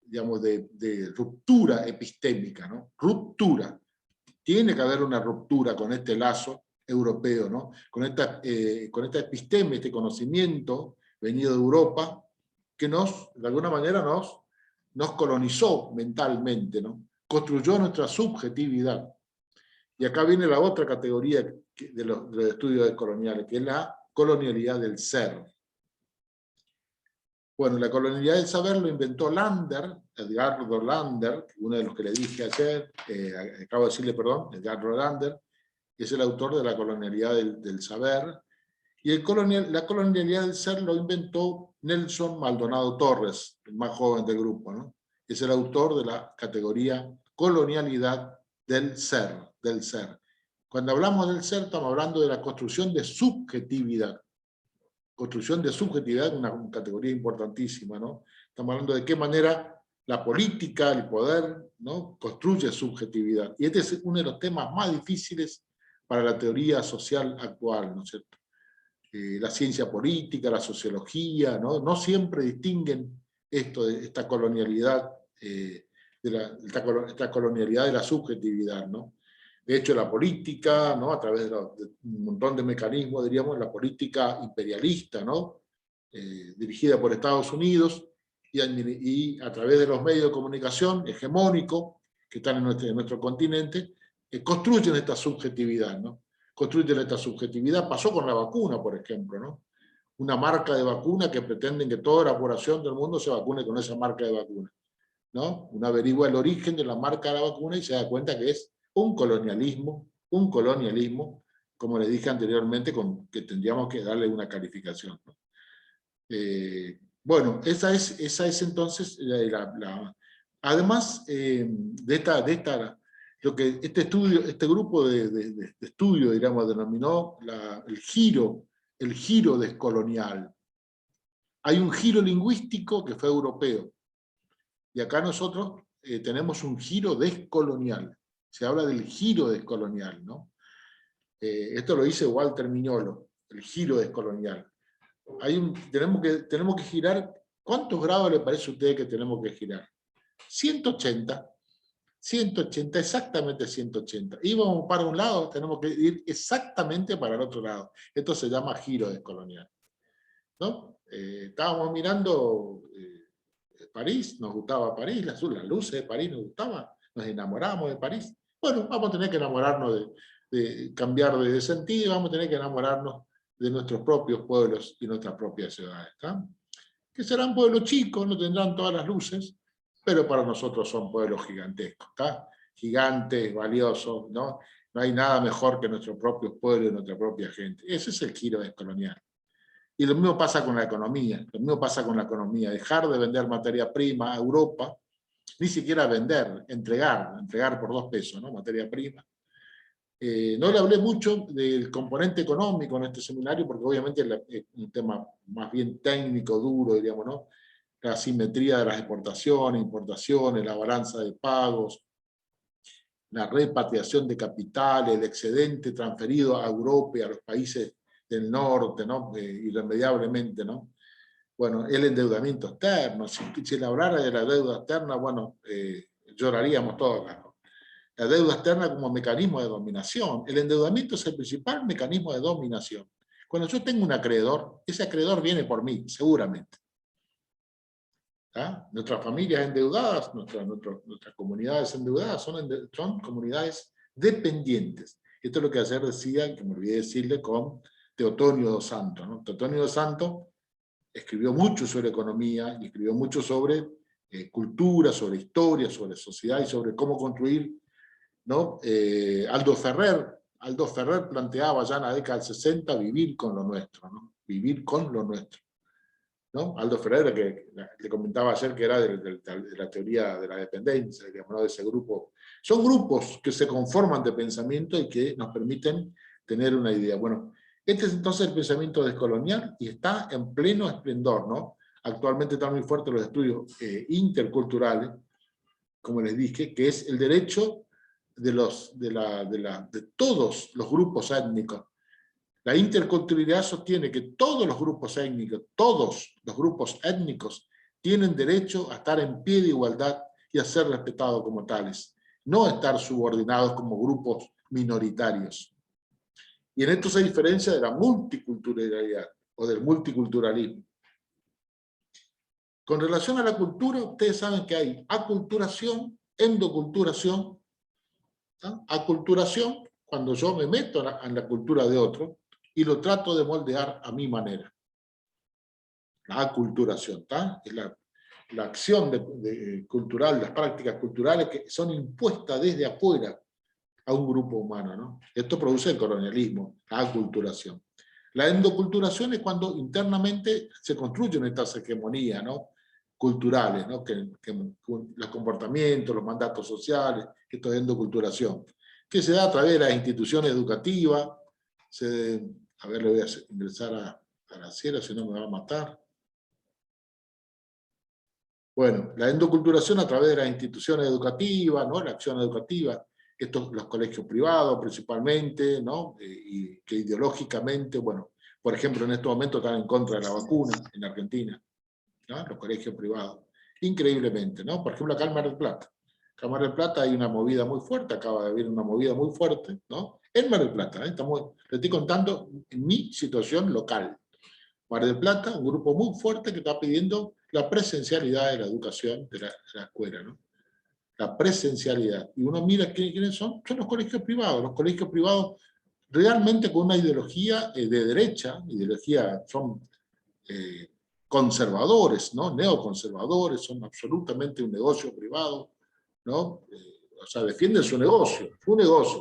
digamos, de ruptura epistémica, ¿no? Ruptura. Tiene que haber una ruptura con este lazo europeo, ¿no? Con esta episteme, este conocimiento venido de Europa, que de alguna manera nos colonizó mentalmente, ¿no? Construyó nuestra subjetividad. Y acá viene la otra categoría de los estudios coloniales, que es la colonialidad del ser. Bueno, la colonialidad del saber lo inventó Lander, Edgardo Lander, uno de los que le dije ayer, acabo de decirle, perdón, Edgardo Lander, que es el autor de la colonialidad del saber. Y la colonialidad del ser lo inventó Nelson Maldonado Torres, el más joven del grupo, ¿no? Es el autor de la categoría colonialidad del ser, del ser. Cuando hablamos del ser, estamos hablando de la construcción de subjetividad. Construcción de subjetividad, una categoría importantísima, ¿no? Estamos hablando de qué manera la política, el poder, ¿no? Construye subjetividad. Y este es uno de los temas más difíciles para la teoría social actual, ¿no es cierto? La ciencia política, la sociología, ¿no? No siempre distinguen esta colonialidad, esta colonialidad de la subjetividad, ¿no? De hecho, la política, ¿no? A través de un montón de mecanismos, diríamos, la política imperialista, ¿no? Dirigida por Estados Unidos, y a través de los medios de comunicación hegemónicos que están en nuestro continente, construyen esta subjetividad, ¿no? Construyen esta subjetividad. Pasó con la vacuna, por ejemplo, ¿no? Una marca de vacuna que pretenden que toda la población del mundo se vacune con esa marca de vacuna, ¿no? Uno averigua el origen de la marca de la vacuna y se da cuenta que es un colonialismo, como le dije anteriormente, que tendríamos que darle una calificación, ¿no? Bueno, esa es entonces además lo que este grupo de estudio, digamos, denominó el giro descolonial. Hay un giro lingüístico que fue europeo, y acá nosotros tenemos un giro descolonial. Se habla del giro descolonial, ¿no? Esto lo dice Walter Mignolo, el giro descolonial. Tenemos que girar. ¿Cuántos grados le parece a usted que tenemos que girar? 180, exactamente 180. Íbamos para un lado, tenemos que ir exactamente para el otro lado. Esto se llama giro descolonial, ¿no? Estábamos mirando París, nos gustaba París, las luces de París nos gustaban, nos enamoramos de París. Bueno, vamos a tener que enamorarnos de cambiar de sentido, vamos a tener que enamorarnos de nuestros propios pueblos y nuestras propias ciudades, ¿tá? Que serán pueblos chicos, no tendrán todas las luces, pero para nosotros son pueblos gigantescos, ¿tá? Gigantes, valiosos, ¿no? No hay nada mejor que nuestros propios pueblos y nuestra propia gente. Ese es el giro descolonial. Y lo mismo pasa con la economía, dejar de vender materia prima a Europa, ni siquiera vender, entregar por 2 pesos, ¿no? Materia prima. No le hablé mucho del componente económico en este seminario, porque obviamente es un tema más bien técnico, duro, diríamos, ¿no? La asimetría de las exportaciones, importaciones, la balanza de pagos, la repatriación de capitales, el excedente transferido a Europa y a los países del norte, ¿no? Irremediablemente, ¿no? Bueno, el endeudamiento externo. Si le hablara de la deuda externa, bueno, lloraríamos todos acá, ¿no? La deuda externa como mecanismo de dominación. El endeudamiento es el principal mecanismo de dominación. Cuando yo tengo un acreedor, ese acreedor viene por mí, seguramente. ¿Ah? Nuestras familias endeudadas, nuestras comunidades endeudadas son comunidades dependientes. Esto es lo que ayer decía, que me olvidé decirle, con Teotonio dos Santos, ¿no? Teotonio dos Santos escribió mucho sobre economía y escribió mucho sobre cultura, sobre historia, sobre sociedad y sobre cómo construir, ¿no? Aldo Ferrer planteaba ya en la década del 60 vivir con lo nuestro, ¿no? Vivir con lo nuestro, ¿no? Aldo Ferrer, que le comentaba ayer que era de la teoría de la dependencia, digamos, ¿no? De ese grupo. Son grupos que se conforman de pensamiento y que nos permiten tener una idea. Bueno, este es entonces el pensamiento descolonial y está en pleno esplendor, ¿no? Actualmente están muy fuertes los estudios interculturales, como les dije, que es el derecho de todos los grupos étnicos. La interculturalidad sostiene que todos los grupos étnicos tienen derecho a estar en pie de igualdad y a ser respetados como tales, no a estar subordinados como grupos minoritarios. Y en esto se diferencia de la multiculturalidad o del multiculturalismo. Con relación a la cultura, ustedes saben que hay aculturación, endoculturación. ¿No? Aculturación, cuando yo me meto en la cultura de otro y lo trato de moldear a mi manera. La aculturación, ¿tá? Es la acción cultural, las prácticas culturales que son impuestas desde afuera a un grupo humano, ¿no? Esto produce el colonialismo, la aculturación. La endoculturación es cuando internamente se construyen estas hegemonías, ¿no? Culturales, ¿no? Los comportamientos, los mandatos sociales, esto es endoculturación, que se da a través de las instituciones educativas. A ver, le voy a ingresar a Graciela, si no me va a matar. Bueno, la endoculturación a través de las instituciones educativas, ¿no? La acción educativa, los colegios privados principalmente, ¿no? Y que ideológicamente, bueno, por ejemplo, en estos momentos están en contra de la vacuna en Argentina, ¿no? Los colegios privados, increíblemente, ¿no? Por ejemplo, acá en Mar del Plata, En Mar del Plata hay una movida muy fuerte, acaba de haber una movida muy fuerte, ¿no? En Mar del Plata, le estoy contando en mi situación local. Mar del Plata, un grupo muy fuerte que está pidiendo la presencialidad de la educación de la escuela, ¿no? La presencialidad. Y uno mira quiénes son los colegios privados. Los colegios privados realmente con una ideología de derecha, son conservadores, ¿no? Neoconservadores, son absolutamente un negocio privado, ¿no? O sea, defienden su negocio,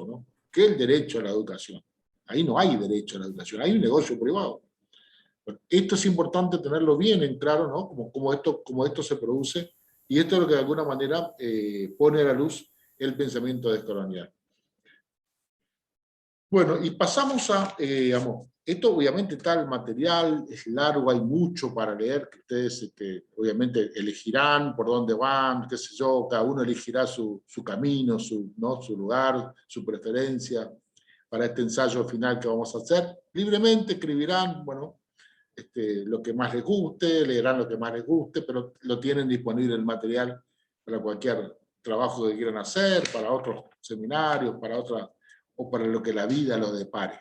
¿no? Que es el derecho a la educación. Ahí no hay derecho a la educación, hay un negocio privado. Bueno, esto es importante tenerlo bien en claro, ¿no? Como esto se produce, y esto es lo que de alguna manera pone a la luz el pensamiento descolonial. Bueno, y pasamos a, esto obviamente está el material, es largo, hay mucho para leer, que ustedes obviamente elegirán por dónde van, qué sé yo, cada uno elegirá su camino, ¿no? Su lugar, su preferencia para este ensayo final que vamos a hacer. Libremente escribirán, bueno, lo que más les guste, leerán lo que más les guste, pero lo tienen disponible el material para cualquier trabajo que quieran hacer, para otros seminarios, o para lo que la vida los depare.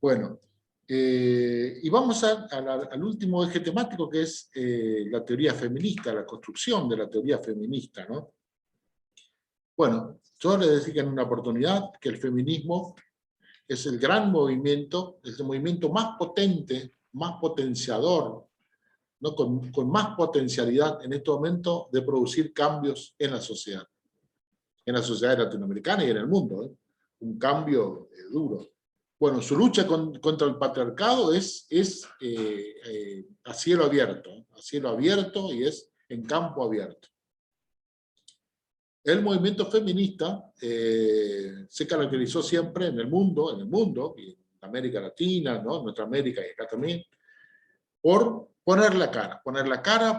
Bueno, y vamos al último eje temático, que es la teoría feminista, la construcción de la teoría feminista, ¿no? Bueno, yo les decía en una oportunidad que el feminismo es el gran movimiento, es el movimiento más potente, más potenciador, ¿no? con más potencialidad en este momento de producir cambios en la sociedad latinoamericana y en el mundo, ¿eh? Un cambio duro. Bueno, su lucha contra el patriarcado es a cielo abierto y es en campo abierto. El movimiento feminista se caracterizó siempre en el mundo, y en América Latina, ¿no? En nuestra América y acá también, por poner la cara,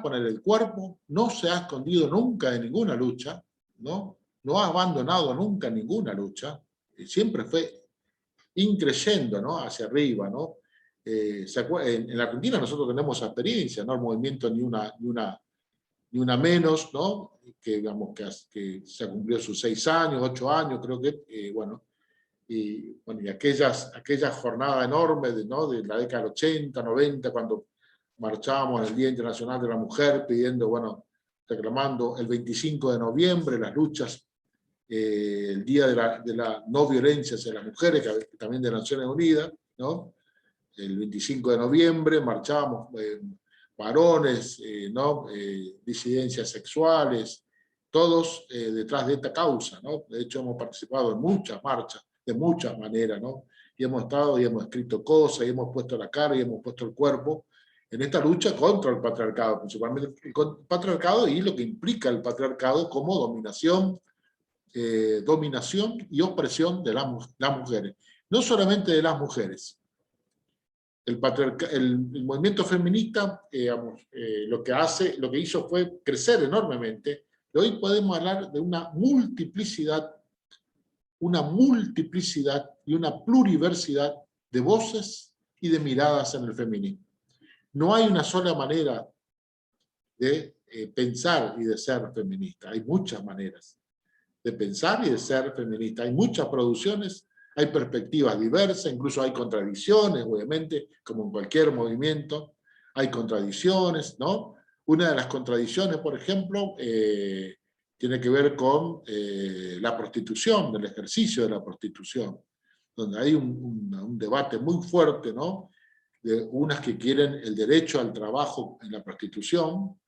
poner el cuerpo. No se ha escondido nunca de ninguna lucha, ¿no? No ha abandonado nunca ninguna lucha, siempre fue increyendo, ¿no? Hacia arriba, ¿no? En la Argentina nosotros tenemos experiencia, ¿no? El movimiento ni una menos, ¿no? Que digamos que se cumplió sus 6 años, 8 años, creo que, bueno, y aquellas jornadas enormes ¿no? De la década del 80, 90, cuando marchábamos en el Día Internacional de la Mujer, pidiendo, bueno, reclamando el 25 de noviembre las luchas, el Día de la No Violencia hacia las Mujeres, que también de Naciones Unidas, ¿no? El 25 de noviembre marchábamos varones, ¿no? Disidencias sexuales, todos detrás de esta causa, ¿no? De hecho, hemos participado en muchas marchas, de muchas maneras, ¿no? Y hemos estado y hemos escrito cosas, y hemos puesto la cara y hemos puesto el cuerpo en esta lucha contra el patriarcado, principalmente el patriarcado y lo que implica el patriarcado como dominación y opresión de las mujeres. No solamente de las mujeres. El movimiento feminista lo que hizo fue crecer enormemente. Y hoy podemos hablar de una multiplicidad y una pluriversidad de voces y de miradas en el feminismo. No hay una sola manera de pensar y de ser feminista. Hay muchas maneras de pensar y de ser feminista. Hay muchas producciones, hay perspectivas diversas, incluso hay contradicciones, obviamente, como en cualquier movimiento, hay contradicciones, ¿no? Una de las contradicciones, por ejemplo, tiene que ver con la prostitución, del ejercicio de la prostitución, donde hay un debate muy fuerte, ¿no? De unas que quieren el derecho al trabajo en la prostitución,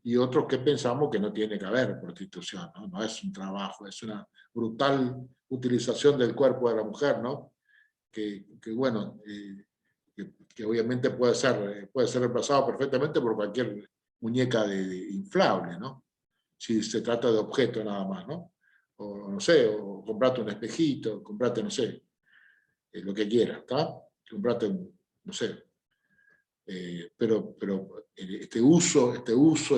y otros que pensamos que no tiene que haber prostitución, ¿no? No es un trabajo, es una brutal utilización del cuerpo de la mujer, ¿no? Que bueno, que obviamente puede ser reemplazado perfectamente por cualquier muñeca inflable, ¿no? Si se trata de objeto nada más, ¿no? O no sé, o comprate un espejito, comprate, no sé, lo que quieras, ¿está? Comprate, no sé, pero este uso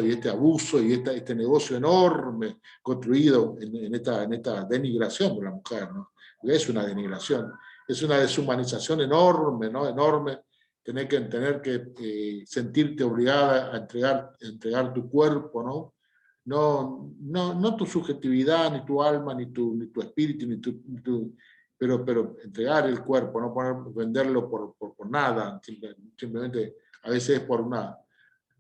y este abuso y este negocio enorme construido en esta denigración de la mujer, ¿no? Es una denigración, es una deshumanización enorme, ¿no? Enorme, tener que sentirte obligada a entregar tu cuerpo, ¿no? no tu subjetividad, ni tu alma, ni tu espíritu, pero entregar el cuerpo, no venderlo por nada, simplemente a veces es por una,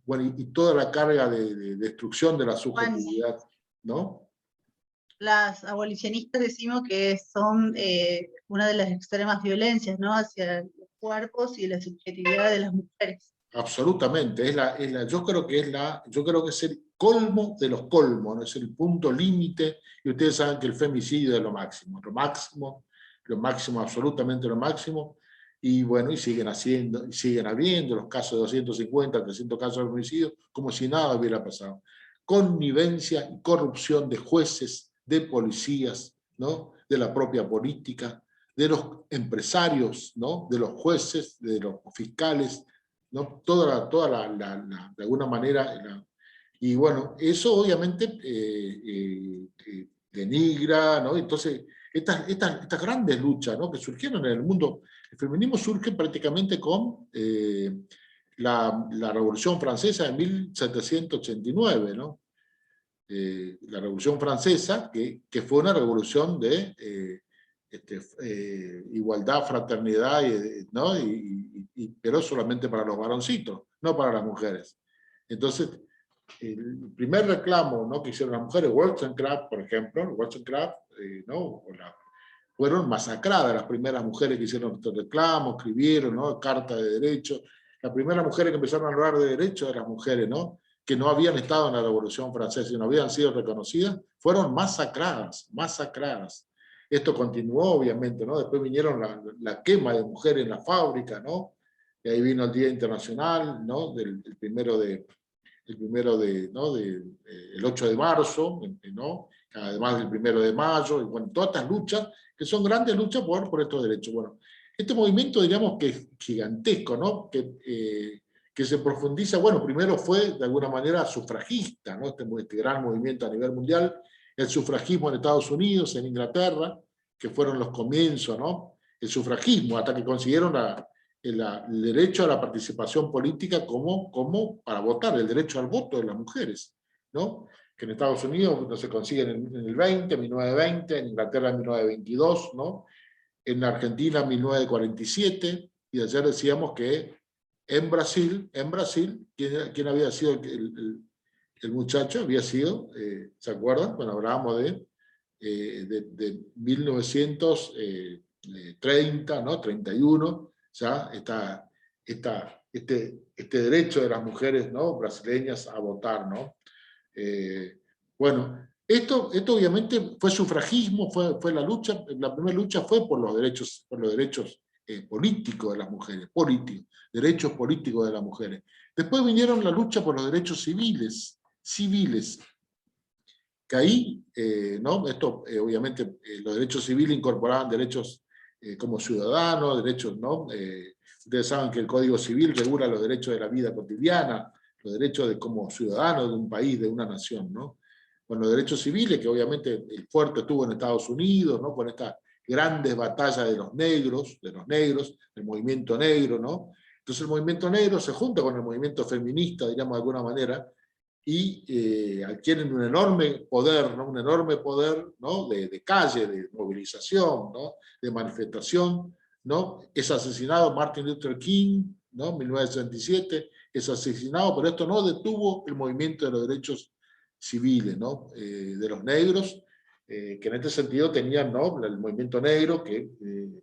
bueno, y toda la carga de destrucción de la subjetividad, ¿no? Las abolicionistas decimos que son una de las extremas violencias, ¿no? Hacia los cuerpos y la subjetividad de las mujeres. Absolutamente, yo creo que es el colmo de los colmos, ¿no? Es el punto límite, y ustedes saben que el femicidio es lo máximo, absolutamente lo máximo, y bueno, y siguen habiendo los casos de 250, 300 casos de femicidio, como si nada hubiera pasado. Connivencia y corrupción de jueces, de policías, ¿no? De la propia política, de los empresarios, ¿no? De los jueces, de los fiscales, ¿no? De alguna manera, y bueno, eso obviamente denigra, ¿no? Entonces, estas grandes luchas, ¿no? Que surgieron en el mundo, el feminismo surge prácticamente con la Revolución Francesa de 1789, ¿no? La Revolución Francesa, que fue una revolución de igualdad, fraternidad, ¿no? Pero solamente para los varoncitos, no para las mujeres. Entonces, el primer reclamo, ¿no? Que hicieron las mujeres, Wollstonecraft, por ejemplo, Wollstonecraft, ¿no? Fueron masacradas las primeras mujeres que hicieron estos reclamos, escribieron, ¿no? Carta de derechos. Las primeras mujeres que empezaron a hablar de derechos eran las mujeres, ¿no? Que no habían estado en la Revolución Francesa y no habían sido reconocidas, fueron masacradas. Esto continuó, obviamente, ¿no? Después vinieron la quema de mujeres en la fábrica, ¿no? Y ahí vino el Día Internacional, ¿no? El primero de, ¿no? El 8 de marzo, ¿no? Además del 1 de mayo, y bueno, todas estas luchas, que son grandes luchas por estos derechos. Bueno, este movimiento, diríamos que es gigantesco, ¿no? Que se profundiza, bueno, primero fue de alguna manera sufragista, ¿no? Este gran movimiento a nivel mundial, el sufragismo en Estados Unidos, en Inglaterra, que fueron los comienzos, ¿no? El sufragismo, hasta que consiguieron el derecho a la participación política como para votar, el derecho al voto de las mujeres, ¿no? Que en Estados Unidos no se consigue en el 1920, en Inglaterra en 1922, ¿no? En Argentina en 1947, y ayer decíamos que en Brasil, ¿quién había sido el muchacho? Había sido, ¿se acuerdan? Bueno, hablábamos de 1930, ¿no? 31, ya este derecho de las mujeres, ¿no? Brasileñas a votar, ¿no? Bueno, esto obviamente fue sufragismo, fue la primera lucha fue por los derechos políticos de las mujeres, derechos políticos de las mujeres. Después vinieron la lucha por los derechos civiles, que ahí, ¿no? Esto, obviamente, los derechos civiles incorporaban derechos como ciudadanos, derechos, ¿no? Ustedes saben que el Código Civil regula los derechos de la vida cotidiana, los derechos de como ciudadanos de un país, de una nación, ¿no? Bueno, los derechos civiles, que obviamente el fuerte estuvo en Estados Unidos, ¿no? Con estas grandes batallas de los negros, el movimiento negro, ¿no? Entonces el movimiento negro se junta con el movimiento feminista, diríamos de alguna manera, y adquieren un enorme poder, ¿no? Un enorme poder, ¿no? de calle, de movilización, ¿no? De manifestación, ¿no? Es asesinado Martin Luther King, ¿no? 1967, es asesinado, pero esto no detuvo el movimiento de los derechos civiles, ¿no? De los negros, que en este sentido tenían, ¿no? El movimiento negro, que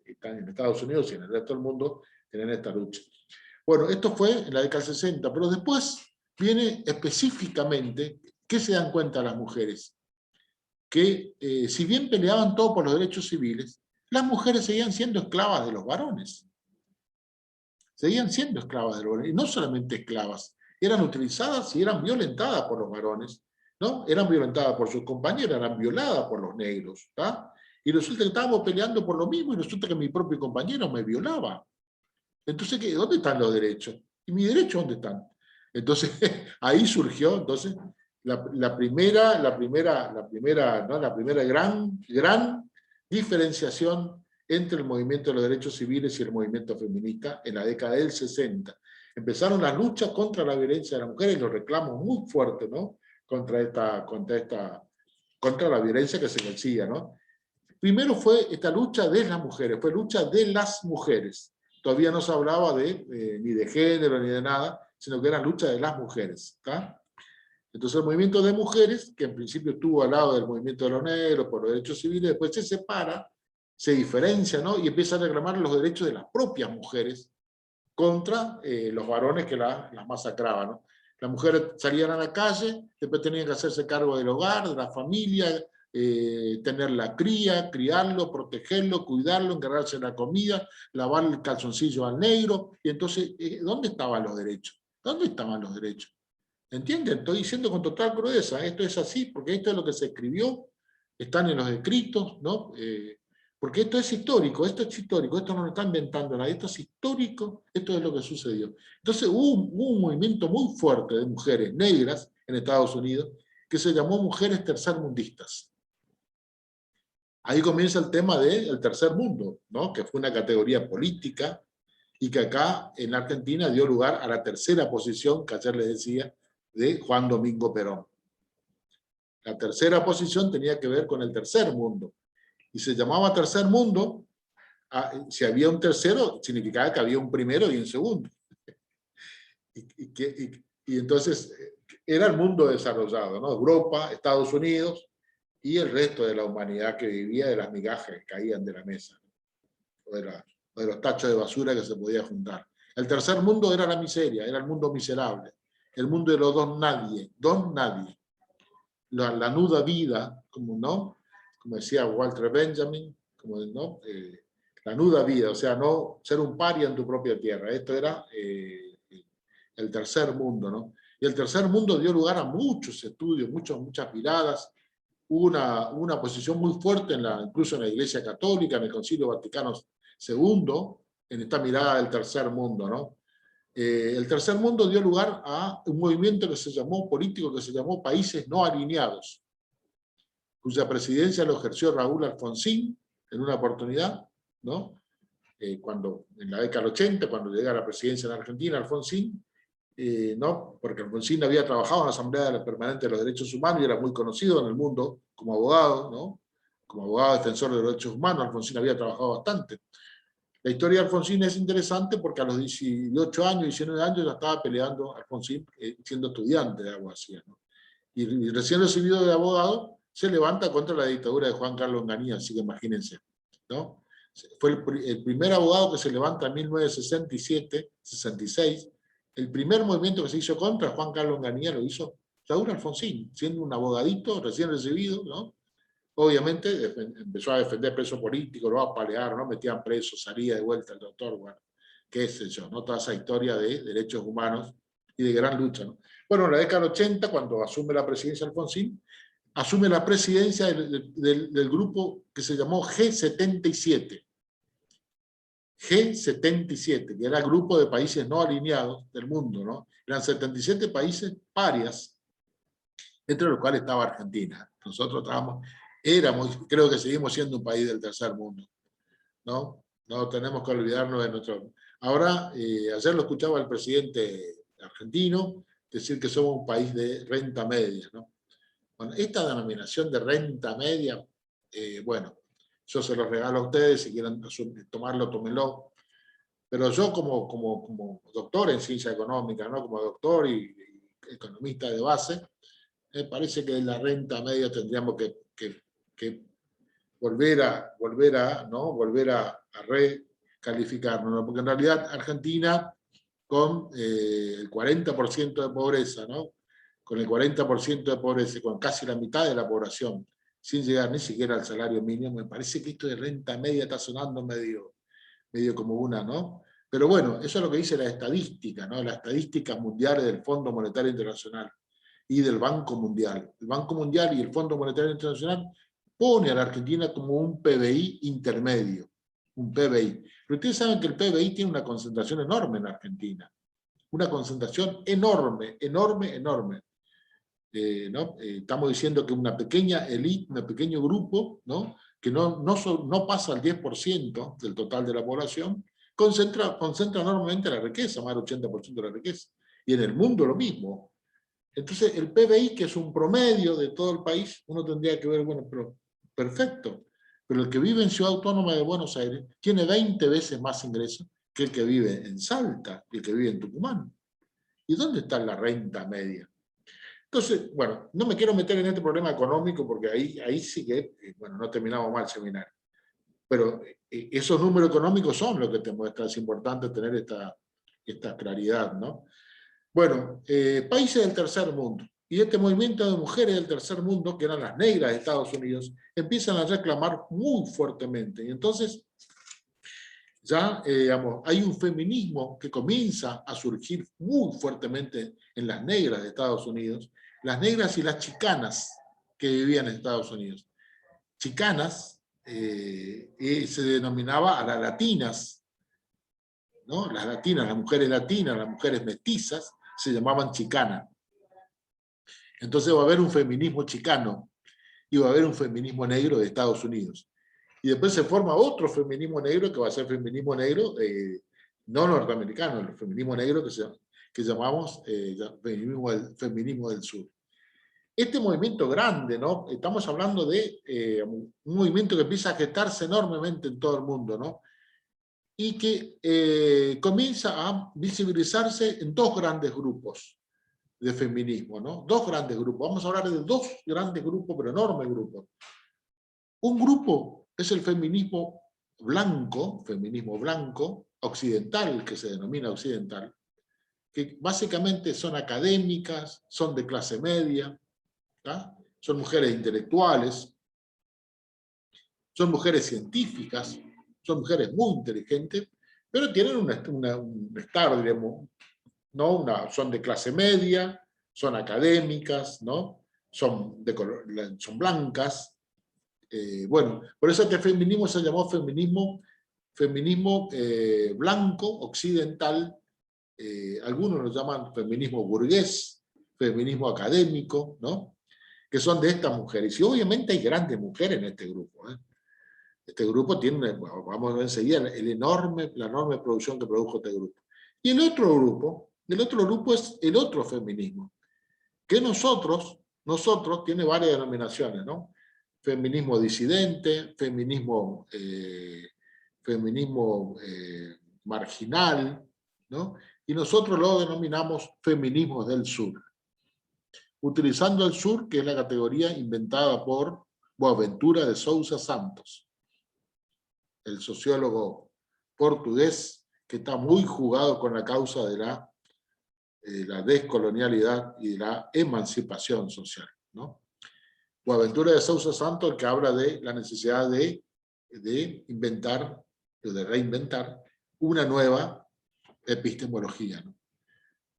están en Estados Unidos y en el resto del mundo, tienen esta lucha. Bueno, esto fue en la década del 60, pero después viene específicamente, ¿qué se dan cuenta las mujeres? Que si bien peleaban todo por los derechos civiles, las mujeres seguían siendo esclavas de los varones. Seguían siendo esclavas de los varones, y no solamente esclavas, eran utilizadas y eran violentadas por los varones, ¿no? Eran violentadas por sus compañeros, eran violadas por los negros, ¿tá? Y resulta que estábamos peleando por lo mismo y resulta que mi propio compañero me violaba. Entonces, ¿dónde están los derechos? ¿Y mis derechos dónde están? Entonces, ahí surgió entonces la primera gran diferenciación entre el movimiento de los derechos civiles y el movimiento feminista en la década del 60. Empezaron las luchas contra la violencia de las mujeres y los reclamos muy fuertes, ¿no? contra la violencia que se ejercía, ¿no? Primero fue esta lucha de las mujeres, fue lucha de las mujeres. Todavía no se hablaba ni de género ni de nada, sino que era lucha de las mujeres. ¿Está? Entonces el movimiento de mujeres, que en principio estuvo al lado del movimiento de los negros por los derechos civiles, después se separa, se diferencia, ¿no? Y empieza a reclamar los derechos de las propias mujeres contra los varones que las masacraban, ¿no? Las mujeres salían a la calle, después tenían que hacerse cargo del hogar, de la familia, tener la cría, criarlo, protegerlo, cuidarlo, encargarse de la comida, lavar el calzoncillo al negro. Y entonces, ¿dónde estaban los derechos? ¿Dónde estaban los derechos? ¿Entienden? Estoy diciendo con total crudeza, esto es así, porque esto es lo que se escribió, están en los escritos, ¿no? Porque esto es histórico, esto no lo está inventando nadie, esto es histórico, esto es lo que sucedió. Entonces hubo un movimiento muy fuerte de mujeres negras en Estados Unidos que se llamó mujeres tercermundistas. Ahí comienza el tema del tercer mundo, ¿no? Que fue una categoría política y que acá en Argentina dio lugar a la tercera posición que ayer les decía de Juan Domingo Perón. La tercera posición tenía que ver con el tercer mundo. Y se llamaba tercer mundo, si había un tercero, significaba que había un primero y un segundo. Y entonces era el mundo desarrollado, ¿no? Europa, Estados Unidos y el resto de la humanidad que vivía de las migajas que caían de la mesa, ¿no? o de los tachos de basura que se podía juntar. El tercer mundo era la miseria, era el mundo miserable, el mundo de los don nadie, la nuda vida, como decía Walter Benjamin, ¿no? La nuda vida, o sea, no ser un paria en tu propia tierra. Esto era el tercer mundo, ¿no? Y el tercer mundo dio lugar a muchos estudios, muchas miradas. Hubo una posición muy fuerte, incluso en la Iglesia Católica, en el Concilio Vaticano II, en esta mirada del tercer mundo, ¿no? El tercer mundo dio lugar a un movimiento político que se llamó Países No Alineados, cuya presidencia lo ejerció Raúl Alfonsín en una oportunidad, ¿no? En la década del 80, cuando llega a la presidencia en Argentina, Alfonsín, ¿no? Porque Alfonsín había trabajado en la Asamblea Permanente de los Derechos Humanos y era muy conocido en el mundo como abogado, ¿no? Como abogado defensor de los derechos humanos, Alfonsín había trabajado bastante. La historia de Alfonsín es interesante porque a los 18 años, 19 años ya estaba peleando Alfonsín siendo estudiante de abogacía, ¿no? Y recién recibido de abogado se levanta contra la dictadura de Juan Carlos Onganía, así que imagínense, ¿no? Fue el primer abogado que se levanta en 1967, 66. El primer movimiento que se hizo contra Juan Carlos Onganía lo hizo Raúl Alfonsín, siendo un abogadito recién recibido, ¿no? Obviamente empezó a defender presos políticos, lo apalearon, ¿no? Metían presos, salía de vuelta el doctor, bueno, qué sé yo, ¿no? Toda esa historia de derechos humanos y de gran lucha, ¿no? Bueno, en la década del 80, cuando asume la presidencia Alfonsín, asume la presidencia del grupo que se llamó G77. G77, que era el grupo de países no alineados del mundo, ¿no? Eran 77 países parias, entre los cuales estaba Argentina. Nosotros creo que seguimos siendo un país del tercer mundo, ¿no? No tenemos que olvidarnos de nuestro... Ahora, ayer lo escuchaba el presidente argentino decir que somos un país de renta media, ¿no? Bueno, esta denominación de renta media, bueno, yo se los regalo a ustedes, si quieren tomarlo, tómenlo, pero yo como doctor en ciencia económica, ¿no? Como doctor y economista de base, me parece que la renta media tendríamos que volver a recalificarnos, ¿no? Porque en realidad Argentina, con el 40% de pobreza, ¿no? Con el 40% de pobreza, con casi la mitad de la población, sin llegar ni siquiera al salario mínimo, me parece que esto de renta media está sonando medio como una, ¿no? Pero bueno, eso es lo que dice la estadística, ¿no? Las estadísticas mundiales del Fondo Monetario Internacional y del Banco Mundial. El Banco Mundial y el Fondo Monetario Internacional pone a la Argentina como un PBI intermedio, un PBI. Pero ustedes saben que el PBI tiene una concentración enorme en Argentina, una concentración enorme, ¿no? Estamos diciendo que una pequeña élite, un pequeño grupo, ¿no? Que no pasa al 10% del total de la población, concentra enormemente la riqueza, más del 80% de la riqueza. Y en el mundo lo mismo. Entonces, el PBI, que es un promedio de todo el país, uno tendría que ver, bueno, pero perfecto, pero el que vive en Ciudad Autónoma de Buenos Aires tiene 20 veces más ingresos que el que vive en Salta y el que vive en Tucumán. ¿Y dónde está la renta media? Entonces, bueno, no me quiero meter en este problema económico porque ahí sí que, bueno, no terminamos mal el seminario. Pero esos números económicos son lo que te muestra, es importante tener esta claridad, ¿no? Bueno, países del tercer mundo. Y este movimiento de mujeres del tercer mundo, que eran las negras de Estados Unidos, empiezan a reclamar muy fuertemente. Y entonces, ya, digamos, hay un feminismo que comienza a surgir muy fuertemente en las negras de Estados Unidos, las negras y las chicanas que vivían en Estados Unidos. Chicanas se denominaba a las latinas, ¿no? Las latinas, las mujeres mestizas, se llamaban chicanas. Entonces va a haber un feminismo chicano y va a haber un feminismo negro de Estados Unidos. Y después se forma otro feminismo negro que va a ser feminismo negro no norteamericano, el feminismo negro que llamamos feminismo del sur. Este movimiento grande, ¿no? Estamos hablando de un movimiento que empieza a gestarse enormemente en todo el mundo, ¿no? Y que comienza a visibilizarse en dos grandes grupos de feminismo, ¿no? Dos grandes grupos. Vamos a hablar de dos grandes grupos, pero enormes grupos. Un grupo es el feminismo blanco, occidental, que se denomina occidental, que básicamente son académicas, son de clase media, ¿tá? Son mujeres intelectuales, son mujeres científicas, son mujeres muy inteligentes, pero tienen un estado, digamos, ¿no? Son de clase media, son académicas, ¿no? Son blancas. Bueno, por eso este feminismo se llamó feminismo blanco, occidental. Algunos lo llaman feminismo burgués, feminismo académico, ¿no? Que son de estas mujeres. Y obviamente hay grandes mujeres en este grupo. Este grupo tiene, vamos a ver enseguida, la enorme producción que produjo este grupo. Y el otro grupo es el otro feminismo, que nosotros tiene varias denominaciones, ¿no? Feminismo disidente, feminismo marginal, ¿no? Y nosotros lo denominamos feminismos del sur, utilizando el sur, que es la categoría inventada por Boaventura de Sousa Santos, el sociólogo portugués que está muy jugado con la causa de la descolonialidad y de la emancipación social, ¿no? Boaventura de Sousa Santos, el que habla de la necesidad de inventar, de reinventar una nueva epistemología, ¿no?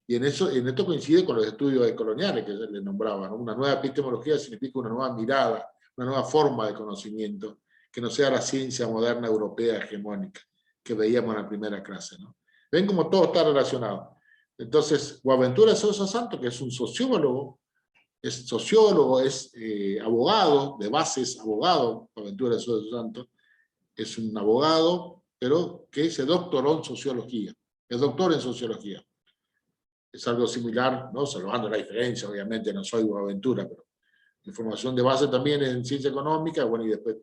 Y en esto coincide con los estudios decoloniales que le nombraba, ¿no? Una nueva epistemología significa una nueva mirada, una nueva forma de conocimiento, que no sea la ciencia moderna europea hegemónica que veíamos en la primera clase, ¿no? Ven cómo todo está relacionado. Entonces, Boaventura de Sousa Santos, que es un sociólogo, es abogado, de base es abogado, Boaventura de Sousa Santos, es un abogado, pero que se doctoró en sociología, es doctor en sociología. Es algo similar, ¿no? Salvando la diferencia, obviamente no soy Boaventura, pero mi formación de base también es en ciencia económica, bueno, y después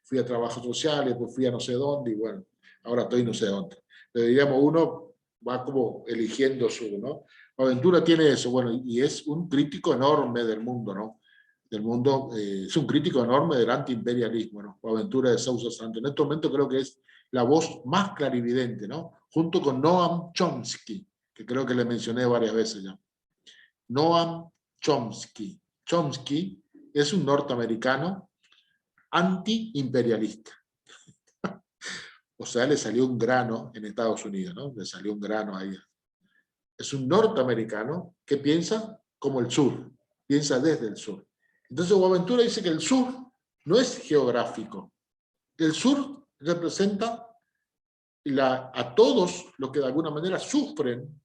fui a trabajo social, y después fui a no sé dónde, y bueno, ahora estoy no sé dónde. Pero digamos, uno va como eligiendo su, ¿no? Boaventura tiene eso, bueno, y es un crítico enorme del mundo, ¿no? Del mundo, es un crítico enorme del antiimperialismo, ¿no? Boaventura de Sousa Santos. En este momento creo que es la voz más clarividente, ¿no? Junto con Noam Chomsky, que creo que le mencioné varias veces ya. Noam Chomsky. Chomsky es un norteamericano antiimperialista. O sea, le salió un grano en Estados Unidos, ¿no? Le salió un grano ahí. Es un norteamericano que piensa como el sur, piensa desde el sur. Entonces Boaventura dice que el sur no es geográfico. El sur representa a todos los que de alguna manera sufren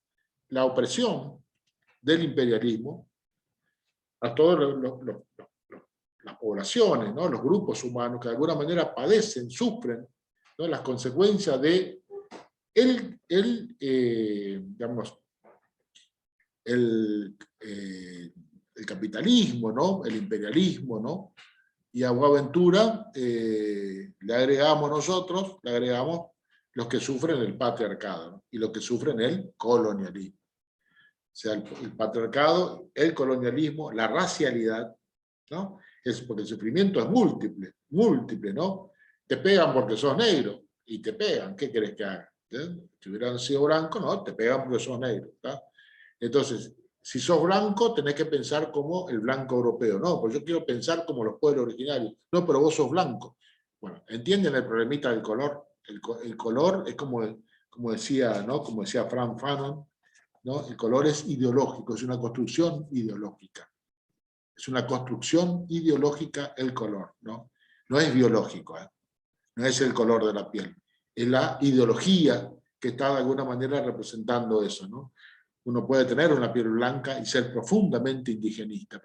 la opresión del imperialismo, a todas las poblaciones, ¿no? Los grupos humanos que de alguna manera padecen, sufren, ¿no? Las consecuencias de digamos, el capitalismo, ¿no? El imperialismo, ¿no? Y a Boaventura le agregamos nosotros, le agregamos los que sufren el patriarcado, ¿no? Y los que sufren el colonialismo. O sea, el patriarcado, el colonialismo, la racialidad, ¿no? Porque el sufrimiento es múltiple, múltiple, ¿no? Te pegan porque sos negro, y te pegan, ¿qué querés que haga? Si hubieran sido blancos, no, te pegan porque sos negro, ¿tá? Entonces, si sos blanco, tenés que pensar como el blanco europeo. No, pues yo quiero pensar como los pueblos originarios. No, pero vos sos blanco. Bueno, ¿entienden el problemita del color? El color es como decía, ¿no? Como decía Frank Fanon, ¿no? El color es ideológico, es una construcción ideológica. Es una construcción ideológica el color, ¿no? No es biológico, ¿eh? No es el color de la piel. Es la ideología que está de alguna manera representando eso, ¿no? Uno puede tener una piel blanca y ser profundamente indigenista,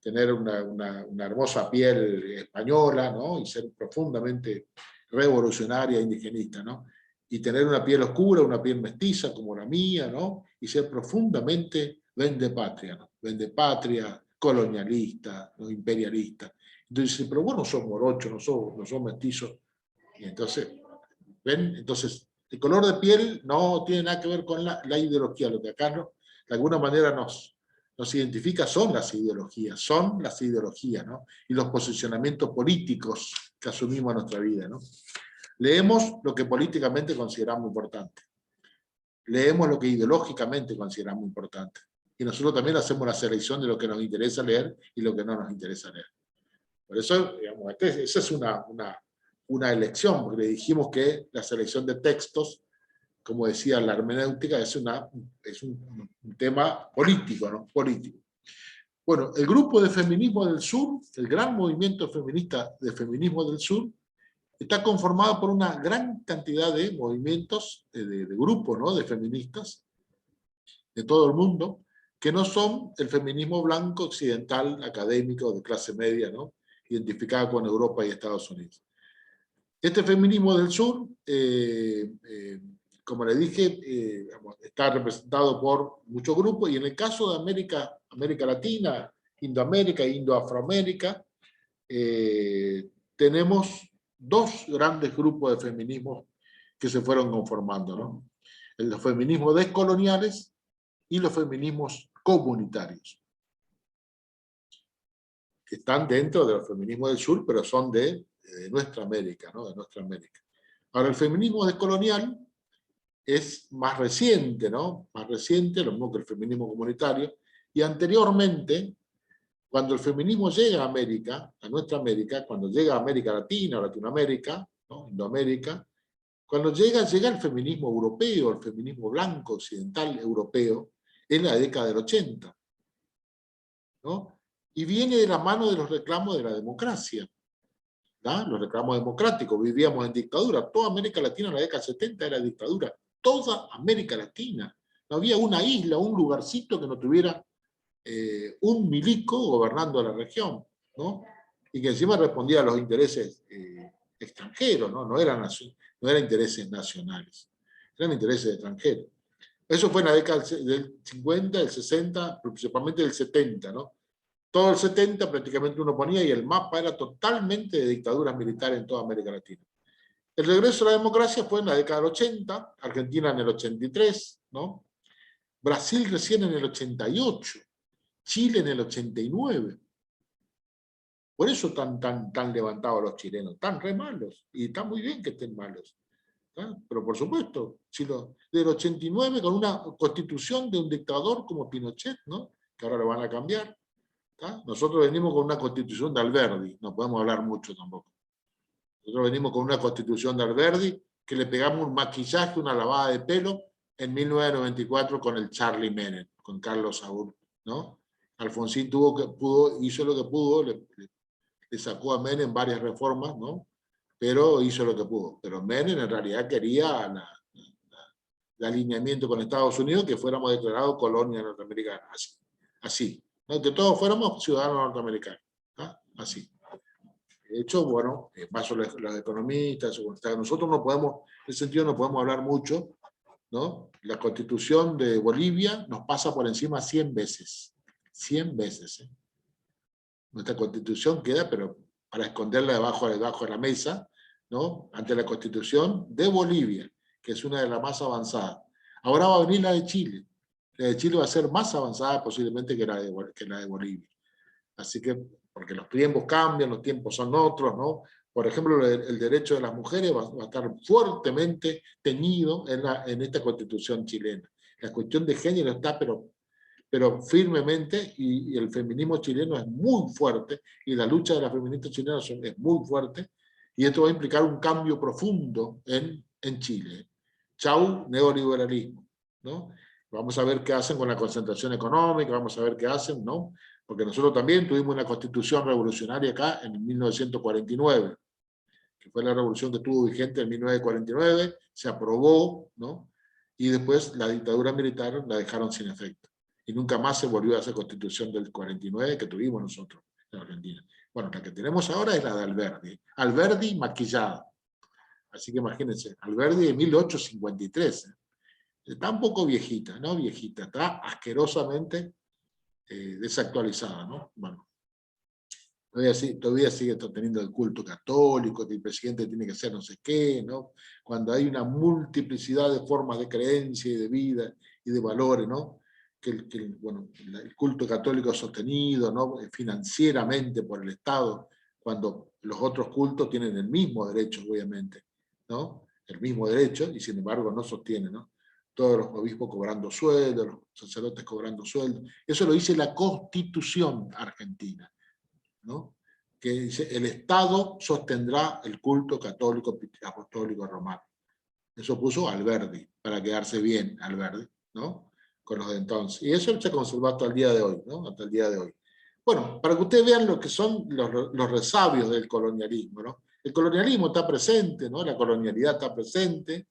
tener una hermosa piel española, ¿no? Y ser profundamente revolucionaria e indigenista, ¿no? Y tener una piel oscura, una piel mestiza como la mía, ¿no? Y ser profundamente vendepatria, ¿no? Vendepatria, colonialista, ¿no? Imperialista. Entonces, pero vos no sos morocho, no sos mestizo. Y entonces, ¿ven? Entonces, el color de piel no tiene nada que ver con la ideología. Lo que acá no, de alguna manera nos identifica son las ideologías, ¿no? Y los posicionamientos políticos que asumimos en nuestra vida, ¿no? Leemos lo que políticamente consideramos importante. Leemos lo que ideológicamente consideramos importante. Y nosotros también hacemos la selección de lo que nos interesa leer y lo que no nos interesa leer. Por eso, digamos, esa es una elección, porque le dijimos que la selección de textos, como decía la hermenéutica, es un tema político, ¿no? Político. Bueno, el grupo de feminismo del sur, el gran movimiento feminista de feminismo del sur, está conformado por una gran cantidad de movimientos, de grupos, ¿no? De feministas de todo el mundo, que no son el feminismo blanco, occidental, académico, de clase media, ¿no? Identificado con Europa y Estados Unidos. Este feminismo del sur, como le dije, está representado por muchos grupos, y en el caso de América Latina, Indoamérica e Indoafroamérica, tenemos dos grandes grupos de feminismos que se fueron conformando, ¿no? Los feminismos descoloniales y los feminismos comunitarios, que están dentro de los feminismos del sur, pero son de nuestra América, ¿no? De nuestra América. Ahora, el feminismo descolonial es más reciente, ¿no? Más reciente, lo mismo que el feminismo comunitario, y anteriormente, cuando el feminismo llega a América, a nuestra América, cuando llega a América Latina, Latinoamérica, ¿no? Indoamérica, cuando llega el feminismo europeo, el feminismo blanco, occidental, europeo, en la década del 80, ¿no? Y viene de la mano de los reclamos de la democracia, ¿no? Los reclamos democráticos. Vivíamos en dictadura. Toda América Latina en la década del 70 era dictadura. Toda América Latina. No había una isla, un lugarcito que no tuviera un milico gobernando la región, ¿no? Y que encima respondía a los intereses extranjeros, ¿no? No eran intereses nacionales, eran intereses extranjeros. Eso fue en la década del 50, del 60, principalmente del 70, ¿no? Todo el 70 prácticamente uno ponía y el mapa era totalmente de dictaduras militares en toda América Latina. El regreso a la democracia fue en la década del 80, Argentina en el 83, ¿no? Brasil recién en el 88, Chile en el 89. Por eso tan levantados los chilenos, tan re malos, y está muy bien que estén malos. ¿Ah? Pero por supuesto, del 89 con una constitución de un dictador como Pinochet, ¿no? Que ahora lo van a cambiar. ¿Ah? Nosotros venimos con una constitución de Alberdi, no podemos hablar mucho tampoco. Nosotros venimos con una constitución de Alberdi que le pegamos un maquillaje, una lavada de pelo en 1994 con el Charlie Menem, con Carlos Saúl, ¿no? Alfonsín hizo lo que pudo, le sacó a Menem varias reformas, ¿no? Pero hizo lo que pudo. Pero Menem en realidad quería el alineamiento con Estados Unidos, que fuéramos declarados colonia norteamericana, así, ¿no? Que todos fuéramos ciudadanos norteamericanos, ¿no? Así. De hecho, bueno, más sobre los economistas, nosotros no podemos, en ese sentido no podemos hablar mucho, ¿no? La Constitución de Bolivia nos pasa por encima 100 veces. 100 veces. ¿Eh? Nuestra Constitución queda, pero para esconderla debajo de la mesa, ¿no? Ante la Constitución de Bolivia, que es una de las más avanzadas. Ahora va a venir la de Chile. La de Chile va a ser más avanzada posiblemente que la de Bolivia. Así que, porque los tiempos cambian, los tiempos son otros, ¿no? Por ejemplo, el derecho de las mujeres va a estar fuertemente teñido en esta Constitución chilena. La cuestión de género está, pero firmemente, y el feminismo chileno es muy fuerte, y la lucha de las feministas chilenas es muy fuerte, y esto va a implicar un cambio profundo en Chile. Chau, neoliberalismo, ¿no? Vamos a ver qué hacen con la concentración económica, vamos a ver qué hacen, ¿no? Porque nosotros también tuvimos una constitución revolucionaria acá en 1949, que fue la revolución que estuvo vigente en 1949, se aprobó, ¿no? Y después la dictadura militar la dejaron sin efecto. Y nunca más se volvió a esa constitución del 49 que tuvimos nosotros en Argentina. Bueno, la que tenemos ahora es la de Alberdi. Alberdi maquillada. Así que imagínense, Alberdi de 1853. Está un poco viejita, ¿no? Viejita, está asquerosamente desactualizada, ¿no? Bueno, todavía sigue teniendo el culto católico, que el presidente tiene que ser no sé qué, ¿no? Cuando hay una multiplicidad de formas de creencia y de vida y de valores, ¿no? Bueno, el culto católico sostenido, ¿no? Financieramente por el Estado, cuando los otros cultos tienen el mismo derecho, obviamente, ¿no? El mismo derecho, y sin embargo no sostienen, ¿no? Todos los obispos cobrando sueldo, los sacerdotes cobrando sueldo. Eso lo dice la Constitución argentina, ¿no? Que dice, el Estado sostendrá el culto católico apostólico romano. Eso puso Alberdi, para quedarse bien Alberdi, ¿no? Con los de entonces. Y eso se conservó hasta el día de hoy, ¿no? Hasta el día de hoy. Bueno, para que ustedes vean lo que son los resabios del colonialismo, ¿no? El colonialismo está presente, ¿no? La colonialidad está presente,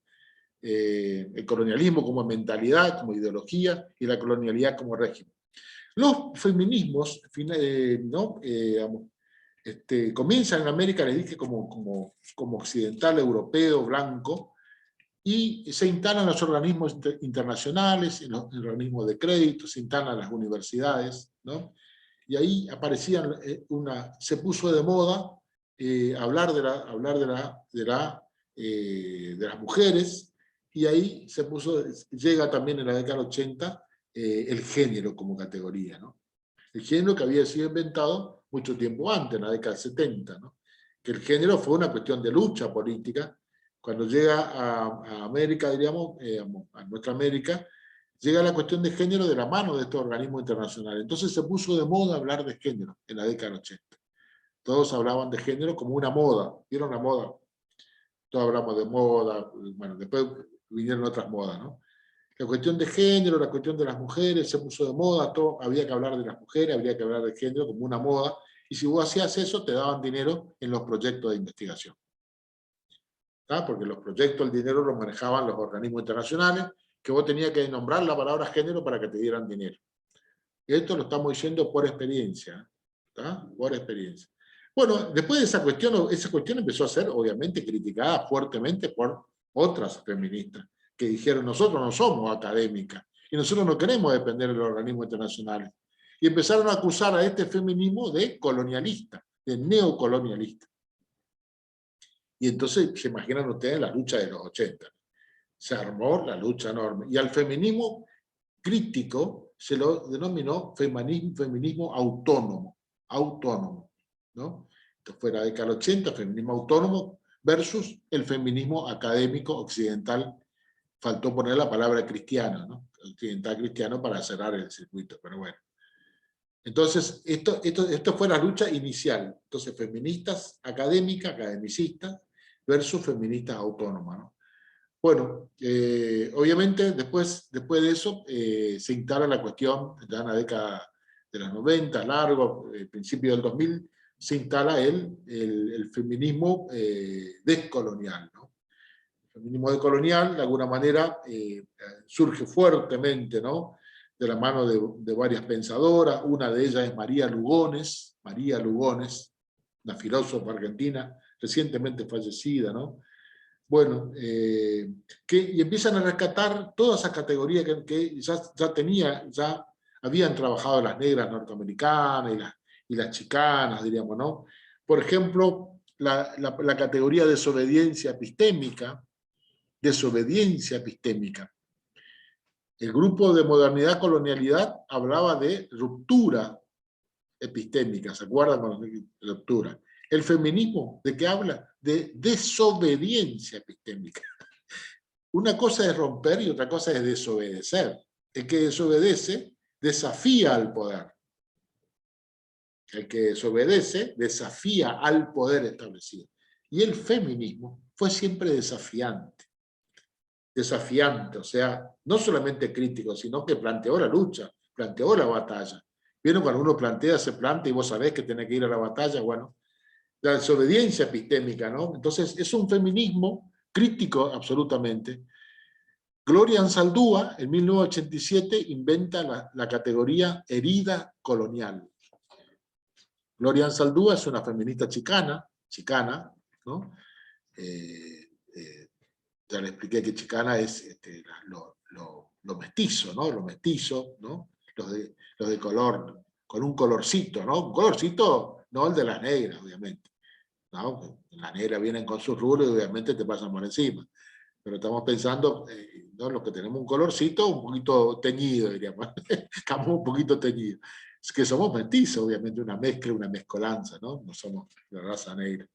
el colonialismo como mentalidad, como ideología, y la colonialidad como régimen. Los feminismos, ¿no? Comienzan en América, les dije, como occidental, europeo, blanco, y se instalan los organismos internacionales, en los organismos de crédito, se instalan las universidades, ¿no? Y ahí aparecían, se puso de moda hablar de las mujeres, y ahí llega también en la década del 80 el género como categoría, ¿no? El género que había sido inventado mucho tiempo antes, en la década del 70, ¿no? Que el género fue una cuestión de lucha política. Cuando llega a América, diríamos, a nuestra América, llega la cuestión de género de la mano de estos organismos internacionales. Entonces se puso de moda hablar de género en la década del 80. Todos hablaban de género como una moda. ¿Vieron la moda? Todos hablamos de moda, bueno, después vinieron otras modas, ¿no? La cuestión de género, la cuestión de las mujeres, se puso de moda, había que hablar de las mujeres, había que hablar de género como una moda, y si vos hacías eso, te daban dinero en los proyectos de investigación. ¿Tá? Porque los proyectos, el dinero los manejaban los organismos internacionales, que vos tenías que nombrar la palabra género para que te dieran dinero. Esto lo estamos diciendo por experiencia, ¿tá? Por experiencia. Bueno, después de esa cuestión empezó a ser, obviamente, criticada fuertemente por otras feministas, que dijeron, nosotros no somos académicas, y nosotros no queremos depender de los organismos internacionales. Y empezaron a acusar a este feminismo de colonialista, de neocolonialista. Y entonces, se imaginan ustedes la lucha de los 80. Se armó la lucha enorme. Y al feminismo crítico se lo denominó feminismo autónomo, ¿no? Esto fue la década del 80, feminismo autónomo versus el feminismo académico occidental. Faltó poner la palabra cristiano, ¿no? Occidental cristiano para cerrar el circuito, pero bueno. Entonces, esto fue la lucha inicial. Entonces, feministas académicas, academicistas, versus feministas autónomas, ¿no? Bueno, obviamente después de eso se instala la cuestión, ya en la década de los 90, largo, principio del 2000, se instala el feminismo descolonial, ¿no? El feminismo descolonial, de alguna manera, surge fuertemente, ¿no? De la mano de varias pensadoras. Una de ellas es María Lugones, una filósofa argentina recientemente fallecida, ¿no? Bueno, y empiezan a rescatar toda esa categoría que ya habían trabajado las negras norteamericanas y las chicanas, diríamos, ¿no? Por ejemplo, la categoría de desobediencia epistémica. El grupo de modernidad-colonialidad hablaba de ruptura epistémica, ¿se acuerdan con la ruptura? El feminismo, ¿de qué habla? De desobediencia epistémica. Una cosa es romper y otra cosa es desobedecer. El que desobedece desafía al poder. El que desobedece desafía al poder establecido. Y el feminismo fue siempre desafiante. Desafiante, o sea, no solamente crítico, sino que planteó la lucha, planteó la batalla. ¿Vieron cuando uno se plantea y vos sabés que tenés que ir a la batalla? Bueno, la desobediencia epistémica, ¿no? Entonces, es un feminismo crítico absolutamente. Gloria Anzaldúa, en 1987, inventa la categoría herida colonial. Gloria Anzaldúa es una feminista chicana, ¿no? Ya le expliqué que chicana es lo mestizo, ¿no? Lo mestizo, ¿no? Los de color, con un colorcito, ¿no? Un colorcito, no el de las negras, obviamente, ¿no? Las negras vienen con sus rulos y obviamente te pasan por encima. Pero estamos pensando, ¿no? Los que tenemos un colorcito un poquito teñido, diríamos. Estamos un poquito teñidos. Es que somos mestizos, obviamente, una mezcla, una mezcolanza, ¿no? No somos de raza negra.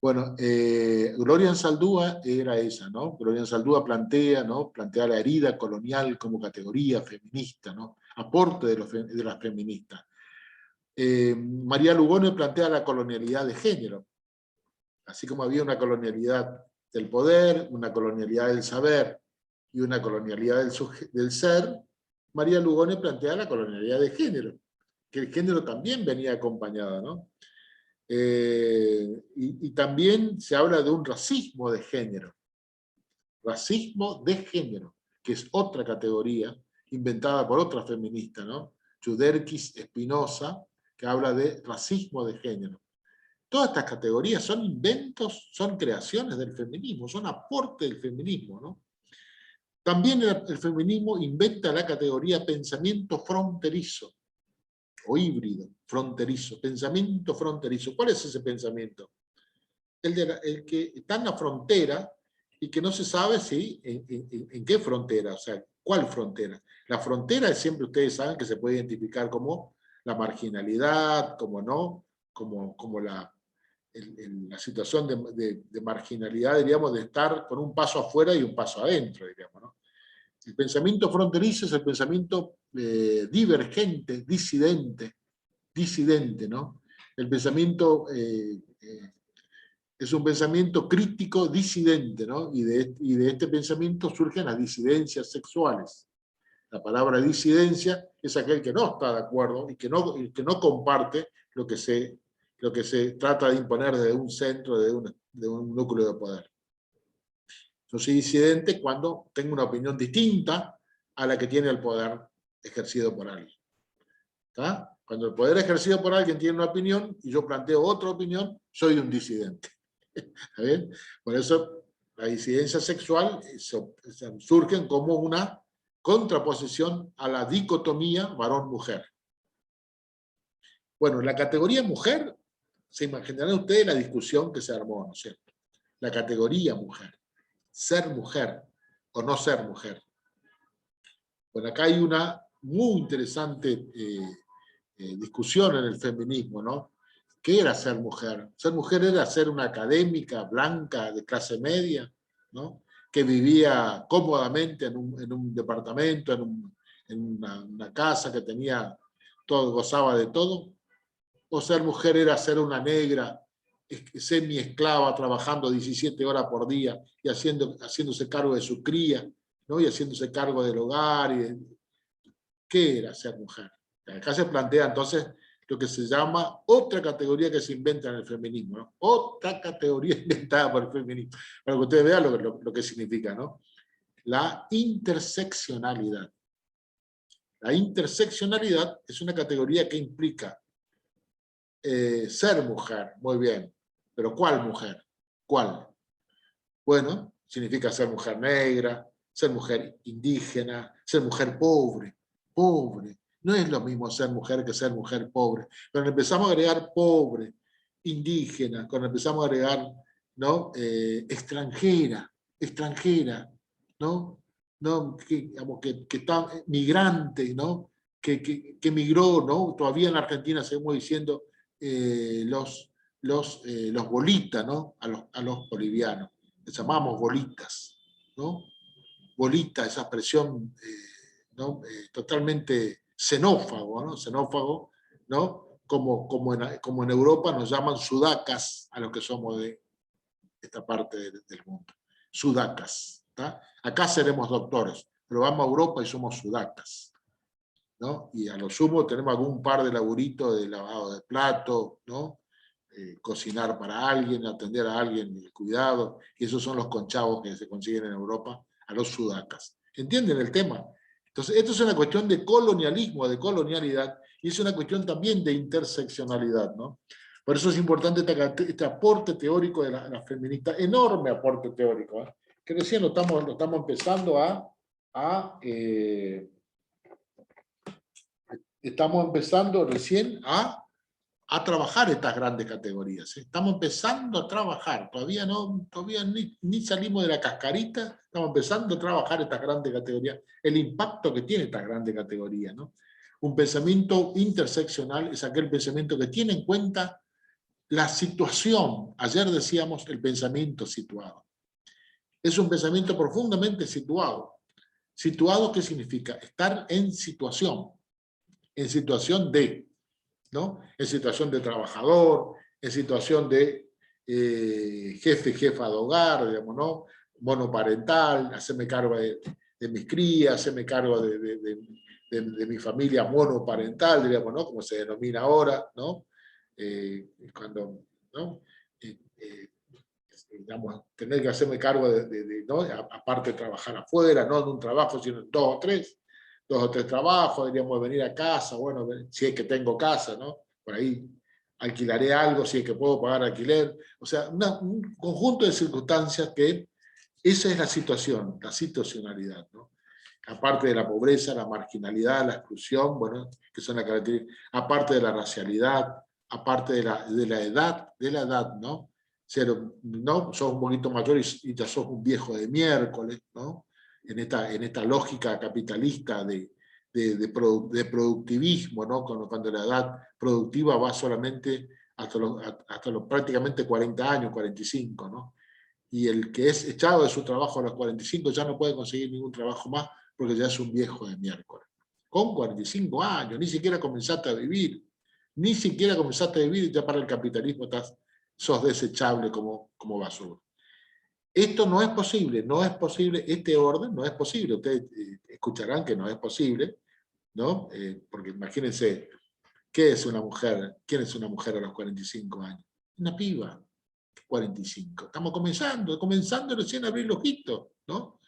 Bueno, Gloria Anzaldúa era esa, ¿no? Gloria Anzaldúa plantea, ¿no? Plantea la herida colonial como categoría feminista, ¿no? Aporte de las feministas. María Lugones plantea la colonialidad de género. Así como había una colonialidad del poder, una colonialidad del saber y una colonialidad del ser, María Lugones plantea la colonialidad de género, que el género también venía acompañado, ¿no? Y también se habla de un racismo de género. Racismo de género, que es otra categoría inventada por otra feminista, ¿no? Yuderquis Espinosa, que habla de racismo de género. Todas estas categorías son inventos, son creaciones del feminismo, son aporte del feminismo, ¿no? También el feminismo inventa la categoría pensamiento fronterizo, o híbrido, fronterizo, pensamiento fronterizo. ¿Cuál es ese pensamiento? El que está en la frontera y que no se sabe si en qué frontera, o sea, cuál frontera. La frontera es siempre, ustedes saben, que se puede identificar como la marginalidad, como no, como la situación de marginalidad, diríamos, de estar con un paso afuera y un paso adentro, diríamos, ¿no? El pensamiento fronterizo es el pensamiento divergente, disidente, ¿no? El pensamiento es un pensamiento crítico disidente, ¿no? Y de este pensamiento surgen las disidencias sexuales. La palabra disidencia es aquel que no está de acuerdo y que no comparte lo que se trata de imponer desde un centro, de un núcleo de poder. Yo soy disidente cuando tengo una opinión distinta a la que tiene el poder ejercido por alguien. ¿Está? Cuando el poder ejercido por alguien tiene una opinión y yo planteo otra opinión, soy un disidente. ¿Está bien? Por eso la disidencia sexual surgen como una contraposición a la dicotomía varón-mujer. Bueno, la categoría mujer, se imaginarán ustedes la discusión que se armó, ¿no es cierto? La categoría mujer, ser mujer o no ser mujer. Bueno, acá hay una muy interesante discusión en el feminismo, ¿no? ¿Qué era ser mujer? Ser mujer era ser una académica blanca de clase media, ¿no? Que vivía cómodamente en un departamento, en una casa que tenía todo, gozaba de todo. O ser mujer era ser una negra semi-esclava trabajando 17 horas por día y haciéndose cargo de su cría, ¿no? Y haciéndose cargo del hogar. ¿Qué era ser mujer? Acá se plantea entonces lo que se llama otra categoría que se inventa en el feminismo, ¿no? Otra categoría inventada por el feminismo, para que ustedes vean lo que significa, ¿no? La interseccionalidad. La interseccionalidad es una categoría que implica ser mujer, muy bien, pero ¿cuál mujer? ¿Cuál? Bueno, significa ser mujer negra, ser mujer indígena, ser mujer pobre. Pobre. No es lo mismo ser mujer que ser mujer pobre. Cuando empezamos a agregar pobre, indígena, cuando empezamos a agregar, ¿no? Extranjera, ¿no? ¿No? Digamos, que está migrante, ¿no? Que migró, ¿no? Todavía en la Argentina seguimos diciendo los bolitas, ¿no? A los bolivianos. Les llamamos bolitas, ¿no? Bolita, esa expresión ¿no? Totalmente xenófago, ¿no? Xenófago, ¿no? Como en Europa nos llaman sudacas a los que somos de esta parte del mundo. Sudacas. ¿Tá? Acá seremos doctores, pero vamos a Europa y somos sudacas. ¿No? Y a lo sumo tenemos algún par de laburitos de lavado de plato, ¿no? Cocinar para alguien, atender a alguien, el cuidado, y esos son los conchavos que se consiguen en Europa, a los sudacas. ¿Entienden el tema? Entonces, esto es una cuestión de colonialismo, de colonialidad, y es una cuestión también de interseccionalidad, ¿no? Por eso es importante este aporte teórico de la feminista, enorme aporte teórico, ¿eh? Que recién lo estamos empezando estamos empezando recién a trabajar estas grandes categorías. Estamos empezando a trabajar, todavía ni salimos de la cascarita, estamos empezando a trabajar estas grandes categorías, el impacto que tiene estas grandes categorías, ¿no? Un pensamiento interseccional es aquel pensamiento que tiene en cuenta la situación. Ayer decíamos el pensamiento situado. Es un pensamiento profundamente situado. ¿Situado qué significa? Estar en situación de, ¿no? En situación de trabajador, en situación de jefa de hogar, digamos, ¿no? Monoparental, hacerme cargo de mis crías, hacerme cargo de mi familia monoparental, digamos, ¿no? Como se denomina ahora, ¿no? Cuando, ¿no? Digamos, tener que hacerme cargo ¿no? Aparte de trabajar afuera, no en un trabajo, sino en dos o tres trabajos, diríamos venir a casa, bueno, si es que tengo casa, ¿no? Por ahí alquilaré algo, si es que puedo pagar alquiler, o sea, un conjunto de circunstancias que esa es la situación, la situacionalidad, ¿no? Aparte de la pobreza, la marginalidad, la exclusión, bueno, que son las características, aparte de la racialidad, aparte de la edad, ¿no? ¿No? Sos un poquito mayor y ya sos un viejo de miércoles, ¿no? En esta lógica capitalista de productivismo, ¿no? Cuando la edad productiva va solamente hasta los prácticamente 40 años, 45, ¿no? Y el que es echado de su trabajo a los 45 ya no puede conseguir ningún trabajo más porque ya es un viejo de miércoles. Con 45 años, ni siquiera comenzaste a vivir, ya para el capitalismo sos desechable como basura. Esto no es posible, este orden no es posible. Ustedes escucharán que no es posible, ¿no? Porque imagínense, ¿qué es una mujer? ¿Quién es una mujer a los 45 años? Una piba, 45. Estamos comenzando recién a abrir los ojitos, ¿no?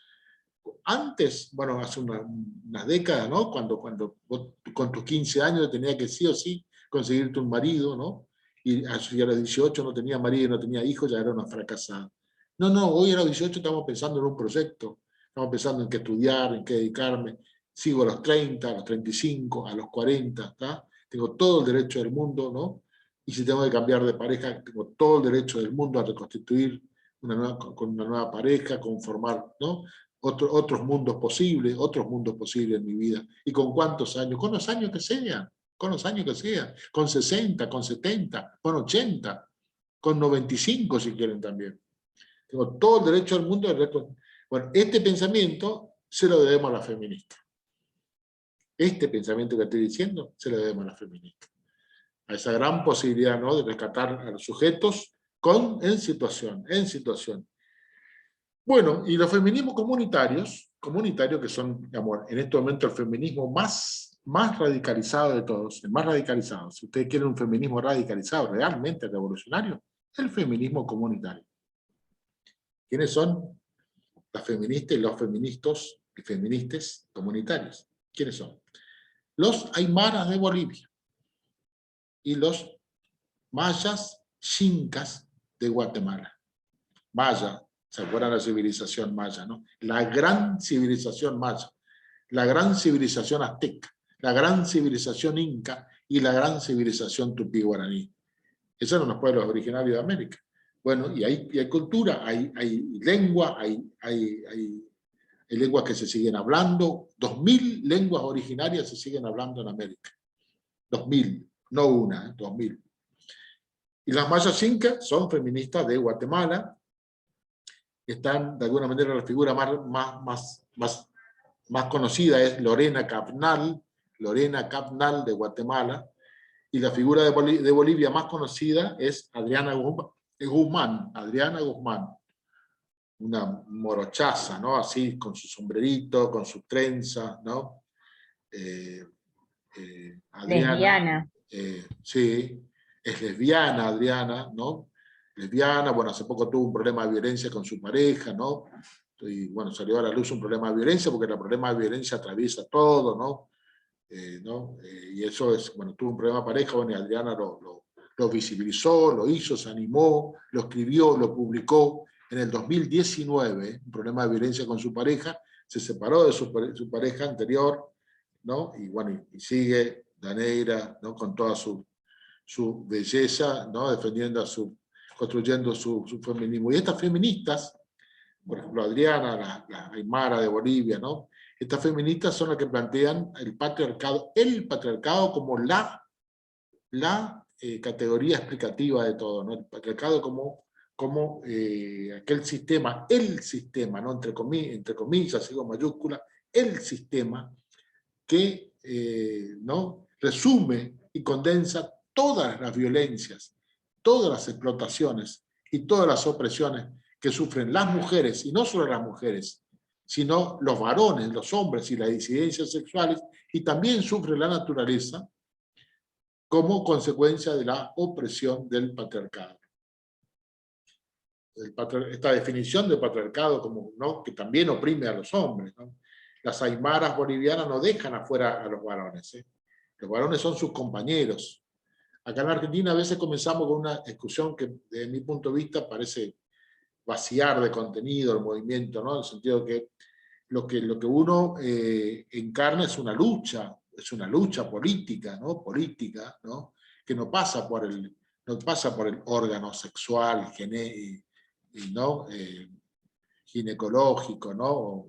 Antes, bueno, hace una década, ¿no? Cuando vos con tus 15 años tenías que sí o sí conseguirte un marido, ¿no? Y a los 18 no tenía marido y no tenía hijos, ya era una fracasada. No, hoy a los 18 estamos pensando en un proyecto, estamos pensando en qué estudiar, en qué dedicarme. Sigo a los 30, a los 35, a los 40, ¿tá? Tengo todo el derecho del mundo, ¿no? Y si tengo que cambiar de pareja, tengo todo el derecho del mundo a reconstituir con una nueva pareja, conformar, ¿no? Otros mundos posibles en mi vida. ¿Y con cuántos años? Con los años que sean, con 60, con 70, con 80, con 95 si quieren también. Tengo todo el derecho del mundo. Bueno, este pensamiento se lo debemos a la feminista. Este pensamiento que estoy diciendo se lo debemos a la feminista. A esa gran posibilidad, ¿no? De rescatar a los sujetos en situación. Bueno, y los feminismos comunitarios que son, digamos, en este momento el feminismo más radicalizado de todos, el más radicalizado, si ustedes quieren un feminismo radicalizado, realmente revolucionario, el feminismo comunitario. ¿Quiénes son las feministas y los feministas y feministas comunitarios? ¿Quiénes son? Los aymaras de Bolivia y los mayas xincas de Guatemala. Maya, ¿Se acuerdan de la civilización maya, no? La gran civilización maya, la gran civilización azteca, la gran civilización inca y la gran civilización tupí-guaraní. Esos eran los pueblos originarios de América. Bueno, y hay cultura, hay lengua, hay lenguas que se siguen hablando. 2000 lenguas originarias se siguen hablando en América. 2000, no una, 2000. Y las mayas incas son feministas de Guatemala. Están, de alguna manera, la figura más conocida es Lorena Cabnal de Guatemala, y la figura de Bolivia más conocida es Adriana Guzmán, una morochaza, ¿no? Así, con su sombrerito, con su trenza, ¿no? Adriana, Lesbiana. Sí, es lesbiana Adriana, ¿no? Lesbiana, bueno, hace poco tuvo un problema de violencia con su pareja, ¿no? Y bueno, salió a la luz un problema de violencia, porque el problema de violencia atraviesa todo, ¿no? Y eso es, bueno, tuvo un problema de pareja, bueno, y Adriana lo visibilizó, lo hizo, se animó, lo escribió, lo publicó. En el 2019, un problema de violencia con su pareja, se separó de su pareja anterior, ¿no? Y bueno, y sigue Daneira, ¿no? Con toda su belleza, ¿no? Construyendo su feminismo. Y estas feministas, por ejemplo, Adriana, la Aymara de Bolivia, ¿no? Estas feministas son las que plantean el patriarcado como la categoría explicativa de todo, ¿no? El patriarcado como aquel sistema, el sistema, ¿no? Entre comillas, sigo mayúscula, el sistema que ¿no? resume y condensa todas las violencias, todas las explotaciones y todas las opresiones que sufren las mujeres, y no solo las mujeres, sino los varones, los hombres y las disidencias sexuales, y también sufre la naturaleza como consecuencia de la opresión del patriarcado. Esta definición de patriarcado como, ¿no? que también oprime a los hombres, ¿no? Las aymaras bolivianas no dejan afuera a los varones, ¿eh? Los varones son sus compañeros. Acá en Argentina a veces comenzamos con una discusión que desde mi punto de vista parece vaciar de contenido el movimiento, ¿no? En el sentido que lo que uno encarna es una lucha política, ¿no? Política, ¿no? Que no pasa por el órgano sexual, ¿no? Ginecológico, ¿no?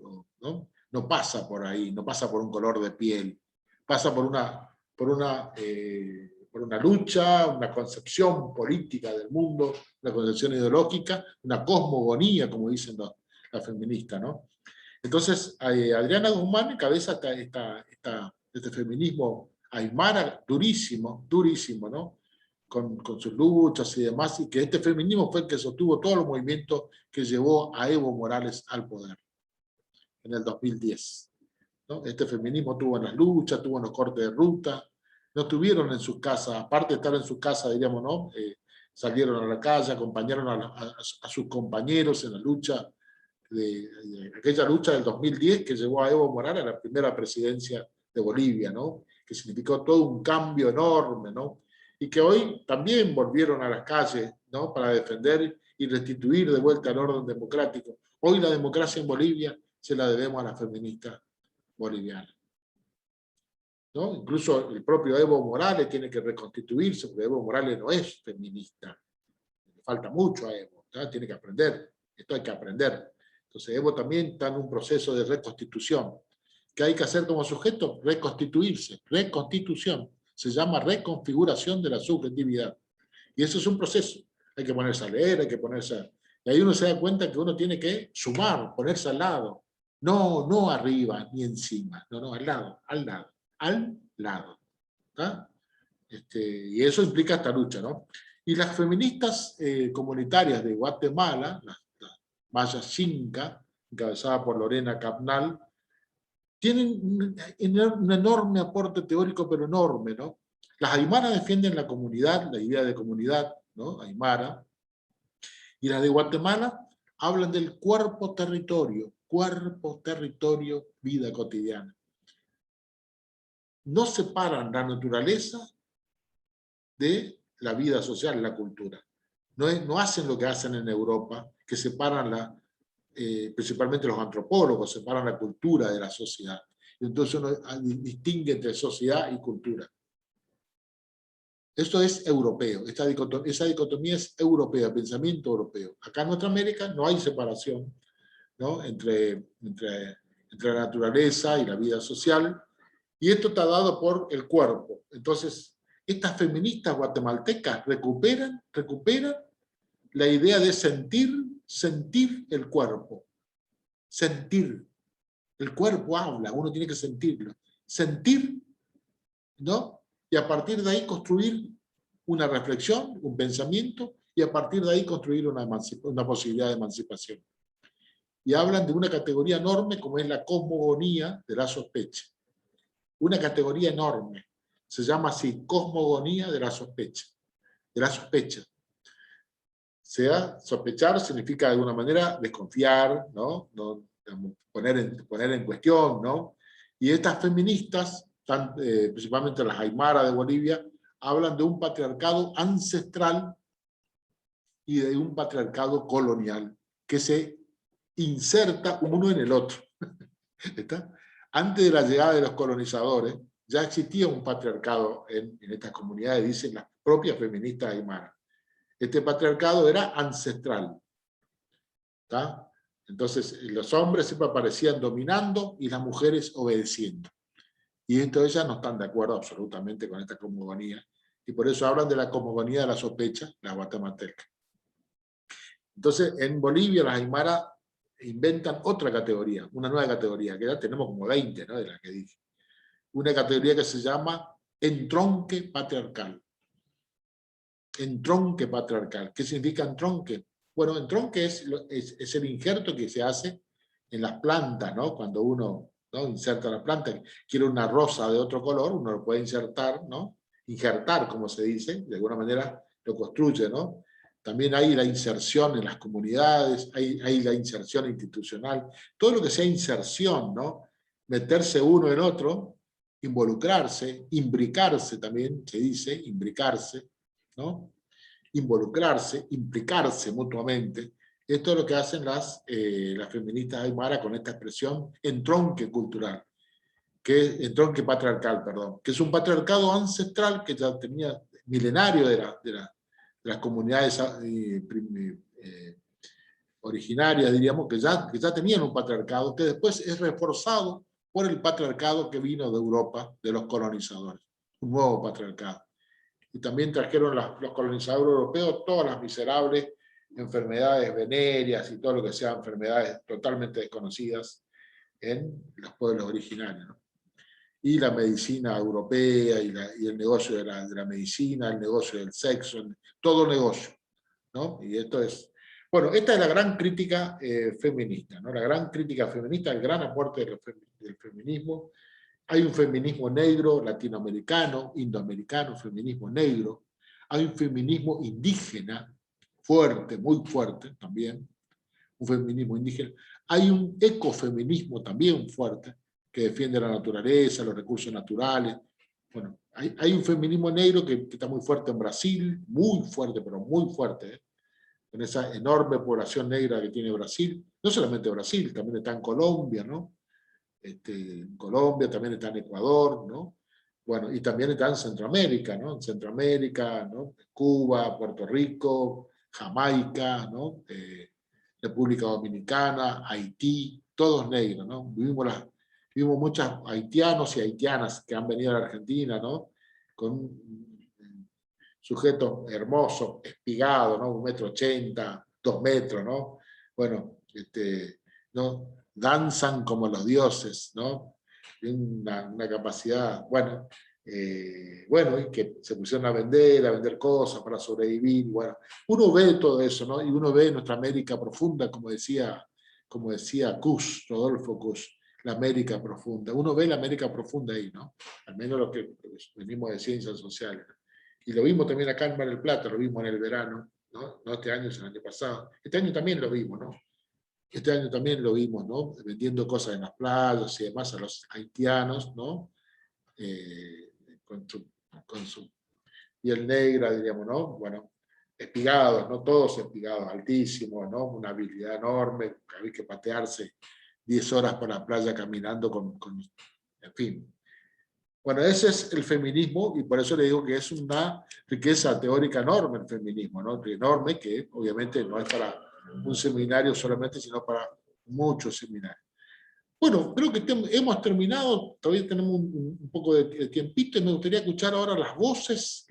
No pasa por ahí, no pasa por un color de piel, pasa por una lucha, una concepción política del mundo, una concepción ideológica, una cosmogonía, como dicen las feministas, ¿no? Entonces, Adriana Guzmán encabeza este feminismo aymara durísimo, ¿no? Con sus luchas y demás, y que este feminismo fue el que sostuvo todos los movimientos que llevó a Evo Morales al poder en el 2010. ¿No? Este feminismo tuvo en las luchas, tuvo en los cortes de ruta, no estuvieron en sus casas, aparte de estar en sus casas, diríamos, ¿no? Salieron a la calle, acompañaron a sus compañeros en la lucha, aquella lucha del 2010 que llevó a Evo Morales a la primera presidencia de Bolivia, ¿no? Que significó todo un cambio enorme, ¿no? Y que hoy también volvieron a las calles, ¿no? Para defender y restituir de vuelta el orden democrático. Hoy la democracia en Bolivia se la debemos a las feministas bolivianas, ¿no? Incluso el propio Evo Morales tiene que reconstituirse, porque Evo Morales no es feminista. Le falta mucho a Evo, ¿no? Tiene que aprender, esto hay que aprender. Entonces Evo también está en un proceso de reconstitución. ¿Qué hay que hacer como sujeto? Reconstituirse, reconstitución. Se llama reconfiguración de la subjetividad. Y eso es un proceso. Hay que ponerse a leer, hay que ponerse... Y ahí uno se da cuenta que uno tiene que sumar, ponerse al lado. No arriba ni encima, no, al lado. ¿Tá? Y eso implica esta lucha, ¿no? Y las feministas comunitarias de Guatemala, las mayas Xinca, encabezada por Lorena Cabnal, tienen un enorme aporte teórico, pero enorme, ¿no? Las aymaras defienden la comunidad, la idea de comunidad, ¿no? Aymara, y las de Guatemala hablan del cuerpo-territorio, vida cotidiana. No separan la naturaleza de la vida social, la cultura. No hacen lo que hacen en Europa, que separan principalmente los antropólogos, separan la cultura de la sociedad. Entonces uno distingue entre sociedad y cultura. Esto es europeo, esa dicotomía es europea, pensamiento europeo. Acá en nuestra América no hay separación, ¿no? entre la naturaleza y la vida social, y esto está dado por el cuerpo. Entonces, estas feministas guatemaltecas recuperan la idea de sentir el cuerpo. Sentir. El cuerpo habla, uno tiene que sentirlo. Sentir, ¿no? Y a partir de ahí construir una reflexión, un pensamiento, y a partir de ahí construir una posibilidad de emancipación. Y hablan de una categoría enorme como es la cosmogonía de la sospecha. Una categoría enorme. Se llama así, cosmogonía de la sospecha. De la sospecha. Sospechar significa de alguna manera desconfiar, ¿no? Poner en cuestión, ¿no? Y estas feministas, principalmente las Aymara de Bolivia, hablan de un patriarcado ancestral y de un patriarcado colonial que se inserta uno en el otro. ¿Está? Antes de la llegada de los colonizadores, ya existía un patriarcado en estas comunidades, dicen las propias feministas Aymara. Este patriarcado era ancestral. ¿Está? Entonces, los hombres siempre aparecían dominando y las mujeres obedeciendo. Y esto ellas no están de acuerdo absolutamente con esta cosmogonía. Y por eso hablan de la cosmogonía de la sospecha, la guatemalteca. Entonces, en Bolivia, las Aymara inventan otra categoría, una nueva categoría, que ya tenemos como 20, ¿no? De la que dije. Una categoría que se llama entronque patriarcal. Entronque patriarcal. ¿Qué significa entronque? Bueno, entronque es el injerto que se hace en las plantas, ¿no? Cuando uno, ¿no?, inserta la planta, quiere una rosa de otro color, uno lo puede insertar, ¿no? Injertar, como se dice, de alguna manera lo construye, ¿no? También hay la inserción en las comunidades, hay la inserción institucional, todo lo que sea inserción, ¿no? Meterse uno en otro, involucrarse, imbricarse también, se dice, imbricarse, ¿no? Involucrarse, implicarse mutuamente. Esto es lo que hacen las feministas aymara con esta expresión entronque cultural, entronque patriarcal, perdón, que es un patriarcado ancestral que ya tenía milenario de las comunidades originarias, diríamos, que ya tenían un patriarcado, que después es reforzado por el patriarcado que vino de Europa, de los colonizadores, un nuevo patriarcado. Y también trajeron los colonizadores europeos todas las miserables enfermedades venéreas y todo lo que sean enfermedades totalmente desconocidas en los pueblos originarios, ¿no? Y la medicina europea y el negocio de la medicina, el negocio del sexo, todo negocio, ¿no? Y esto es... Bueno, esta es la gran crítica feminista, ¿no? La gran crítica feminista, el gran aporte del feminismo. Hay un feminismo negro, latinoamericano, indoamericano, feminismo negro. Hay un feminismo indígena, fuerte, muy fuerte también, un feminismo indígena. Hay un ecofeminismo también fuerte, que defiende la naturaleza, los recursos naturales. Bueno, hay un feminismo negro que está muy fuerte en Brasil, muy fuerte, pero muy fuerte, ¿eh? En esa enorme población negra que tiene Brasil. No solamente Brasil, también está en Colombia, ¿no? En Colombia, también está en Ecuador, ¿no? Bueno, y también está en Centroamérica, ¿no? En Centroamérica, ¿no? Cuba, Puerto Rico, Jamaica, ¿no? República Dominicana, Haití, todos negros, ¿no? Vivimos muchos haitianos y haitianas que han venido a la Argentina, ¿no? Con un sujeto hermoso, espigado, ¿no? 1,80 m, 2 metros, ¿no? Bueno, ¿no? Danzan como los dioses, ¿no? Tienen una capacidad, bueno, y que se pusieron a vender cosas para sobrevivir, bueno, uno ve todo eso, ¿no? Y uno ve nuestra América profunda, como decía Kusch, Rodolfo Kusch, la América profunda, uno ve la América profunda ahí, ¿no? Al menos lo que venimos de ciencias sociales, ¿no? Y lo vimos también acá en Mar del Plata, lo vimos en el verano, ¿no? No este año, sino el año pasado. Este año también lo vimos, ¿no? Este año también lo vimos, ¿no? Vendiendo cosas en las playas y demás a los haitianos, ¿no? Con su piel negra, diríamos, ¿no? Bueno, espigados, no todos espigados, altísimos, ¿no? Una habilidad enorme, había que patearse 10 horas por la playa caminando en fin. Bueno, ese es el feminismo, y por eso le digo que es una riqueza teórica enorme el feminismo, ¿no? Enorme, que obviamente no es para un seminario solamente, sino para muchos seminarios. Bueno, creo que hemos terminado, todavía tenemos un poco de tiempito, y me gustaría escuchar ahora las voces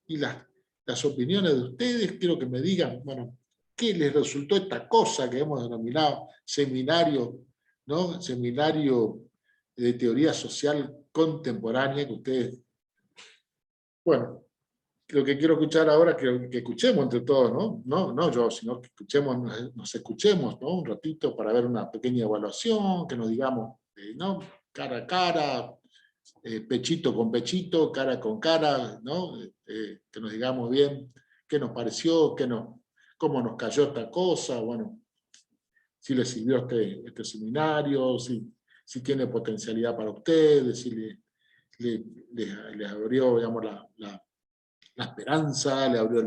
y las opiniones de ustedes. Quiero que me digan, bueno, ¿qué les resultó esta cosa que hemos denominado seminario, ¿no? Seminario de teoría social contemporánea, que ustedes, bueno, lo que quiero escuchar ahora es que escuchemos entre todos, ¿no? No yo, sino que escuchemos, nos escuchemos, ¿no? Un ratito para ver una pequeña evaluación, que nos digamos, ¿no? Cara a cara, pechito con pechito, cara con cara, ¿no? Que nos digamos bien qué nos pareció, cómo nos cayó esta cosa, bueno, si les sirvió este seminario, si tiene potencialidad para ustedes, si les abrió, digamos, la esperanza, le abrió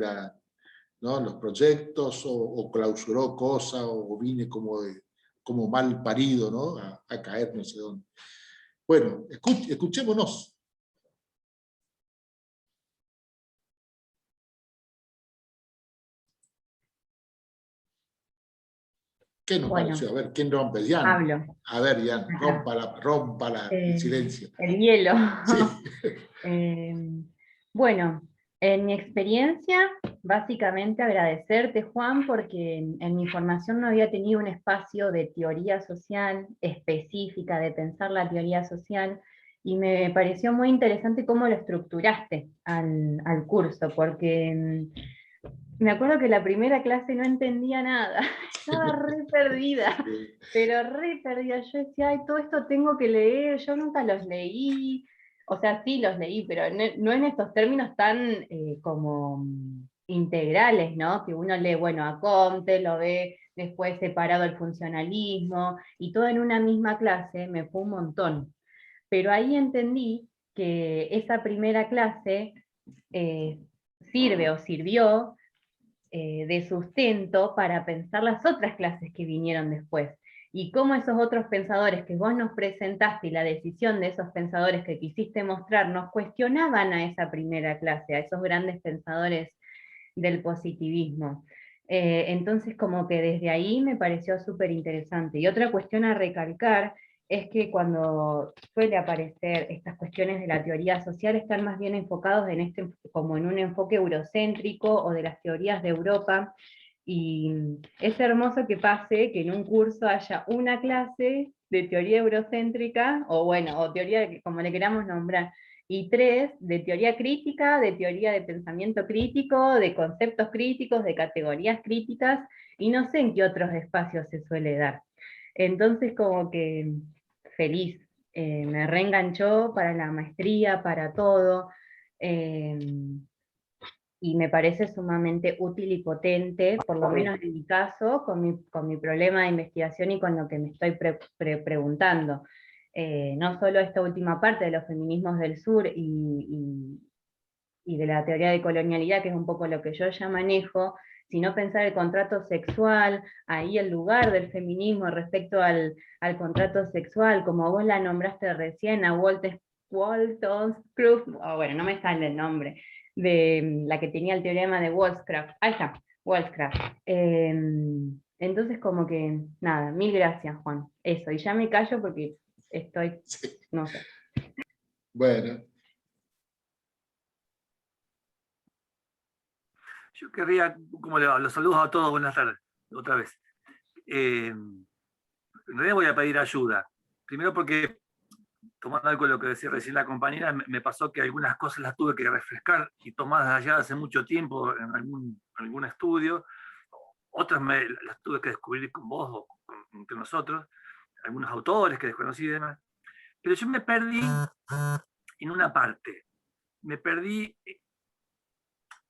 ¿no? los proyectos, o clausuró cosas, o vine como mal parido, ¿no? A caer no sé dónde. Bueno, escuchémonos. ¿Qué nos pareció? A ver, ¿quién rompe? Jan. Hablo. A ver, Jan, rompa el silencio. El hielo. Sí. Bueno, en mi experiencia, básicamente agradecerte, Juan, porque en mi formación no había tenido un espacio de teoría social específica, de pensar la teoría social, y me pareció muy interesante cómo lo estructuraste al curso, porque me acuerdo que la primera clase no entendía nada, estaba re perdida, pero re perdida. Yo decía, ay, todo esto tengo que leer, yo nunca los leí, o sea, sí los leí, pero no en estos términos tan como integrales, ¿no? Que uno lee, bueno, a Comte, lo ve después separado el funcionalismo, y todo en una misma clase, me fue un montón. Pero ahí entendí que esa primera clase sirve o sirvió de sustento para pensar las otras clases que vinieron después. Y cómo esos otros pensadores que vos nos presentaste y la decisión de esos pensadores que quisiste mostrarnos cuestionaban a esa primera clase, a esos grandes pensadores del positivismo. Entonces como que desde ahí me pareció súper interesante. Y otra cuestión a recalcar es que cuando suele aparecer estas cuestiones de la teoría social están más bien enfocados como en un enfoque eurocéntrico o de las teorías de Europa, y es hermoso que pase que en un curso haya una clase de teoría eurocéntrica, o bueno, o teoría, como le queramos nombrar, y 3 de teoría crítica, de teoría de pensamiento crítico, de conceptos críticos, de categorías críticas, y no sé en qué otros espacios se suele dar. Entonces como que feliz, me reenganchó para la maestría, para todo, y me parece sumamente útil y potente, por lo menos en mi caso, con mi problema de investigación y con lo que me estoy preguntando. No solo esta última parte de los feminismos del sur y de la teoría de colonialidad, que es un poco lo que yo ya manejo, sino pensar el contrato sexual, ahí el lugar del feminismo respecto al contrato sexual, como vos la nombraste recién, a Walton Scrooge, bueno, no me sale el nombre, de la que tenía el teorema de Wollstonecraft, ahí está, Wollstonecraft. Entonces como que, nada, mil gracias, Juan, eso, y ya me callo porque estoy, no sé. Bueno. Yo querría, como los saludos a todos, buenas tardes, otra vez. En realidad voy a pedir ayuda. Primero porque, tomando algo de lo que decía recién la compañera, me pasó que algunas cosas las tuve que refrescar y tomadas allá hace mucho tiempo en algún estudio. Otras las tuve que descubrir con vos o entre nosotros, algunos autores que desconocí y demás. Pero yo me perdí en una parte. Me perdí,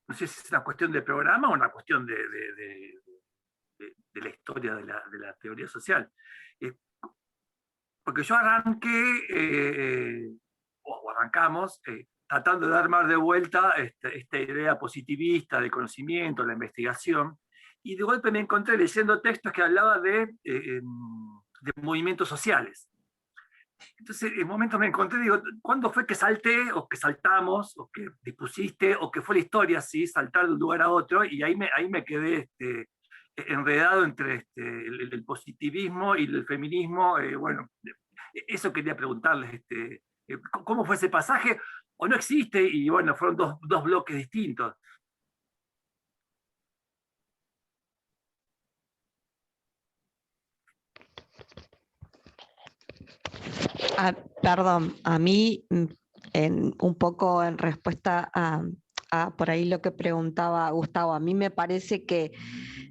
no sé si es una cuestión de programa o una cuestión de la historia de la teoría social. Porque yo arranqué, o arrancamos, tratando de armar de vuelta esta idea positivista del conocimiento, la investigación, y de golpe me encontré leyendo textos que hablaban de movimientos sociales. Entonces, en momentos me encontré, digo, ¿cuándo fue que salté, o que saltamos, o que dispusiste, o que fue la historia así, saltar de un lugar a otro? Y ahí me quedé enredado entre el positivismo y el feminismo. Bueno, eso quería preguntarles, ¿cómo fue ese pasaje? ¿O no existe? Y bueno, fueron dos bloques distintos. Perdón, a mí, un poco en respuesta a por ahí lo que preguntaba Gustavo, a mí me parece que,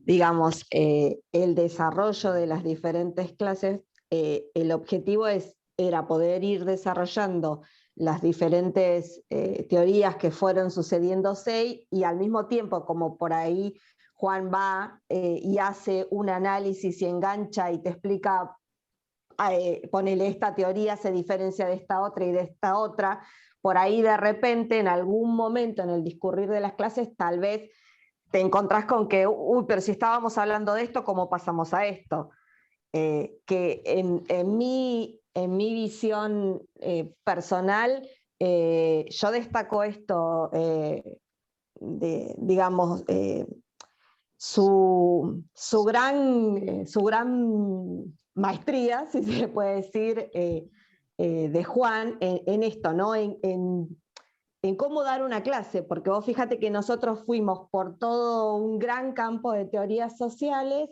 digamos, el desarrollo de las diferentes clases, el objetivo era poder ir desarrollando las diferentes teorías que fueron sucediéndose, y al mismo tiempo, como por ahí Juan va y hace un análisis y engancha y te explica, ponele, esta teoría se diferencia de esta otra y de esta otra, por ahí de repente en algún momento en el discurrir de las clases tal vez te encontrás con que, uy, pero si estábamos hablando de esto, ¿cómo pasamos a esto? Que en mi visión personal, yo destaco esto, digamos, su gran maestría, si se le puede decir, de Juan en esto, ¿no? En cómo dar una clase, porque vos fíjate que nosotros fuimos por todo un gran campo de teorías sociales,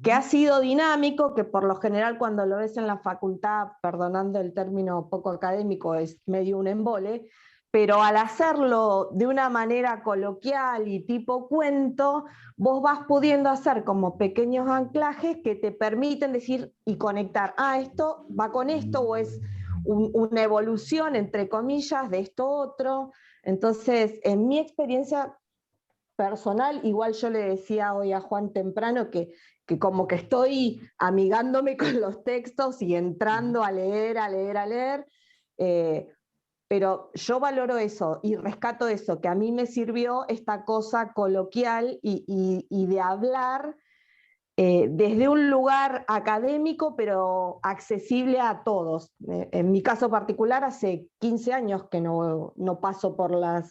que ha sido dinámico, que por lo general cuando lo ves en la facultad, perdonando el término poco académico, es medio un embole, pero al hacerlo de una manera coloquial y tipo cuento, vos vas pudiendo hacer como pequeños anclajes que te permiten decir y conectar, esto va con esto, o es una evolución, entre comillas, de esto otro. Entonces, en mi experiencia personal, igual yo le decía hoy a Juan temprano que como que estoy amigándome con los textos y entrando a leer, pero yo valoro eso y rescato eso, que a mí me sirvió esta cosa coloquial y de hablar desde un lugar académico, pero accesible a todos. En mi caso particular, hace 15 años que no paso por la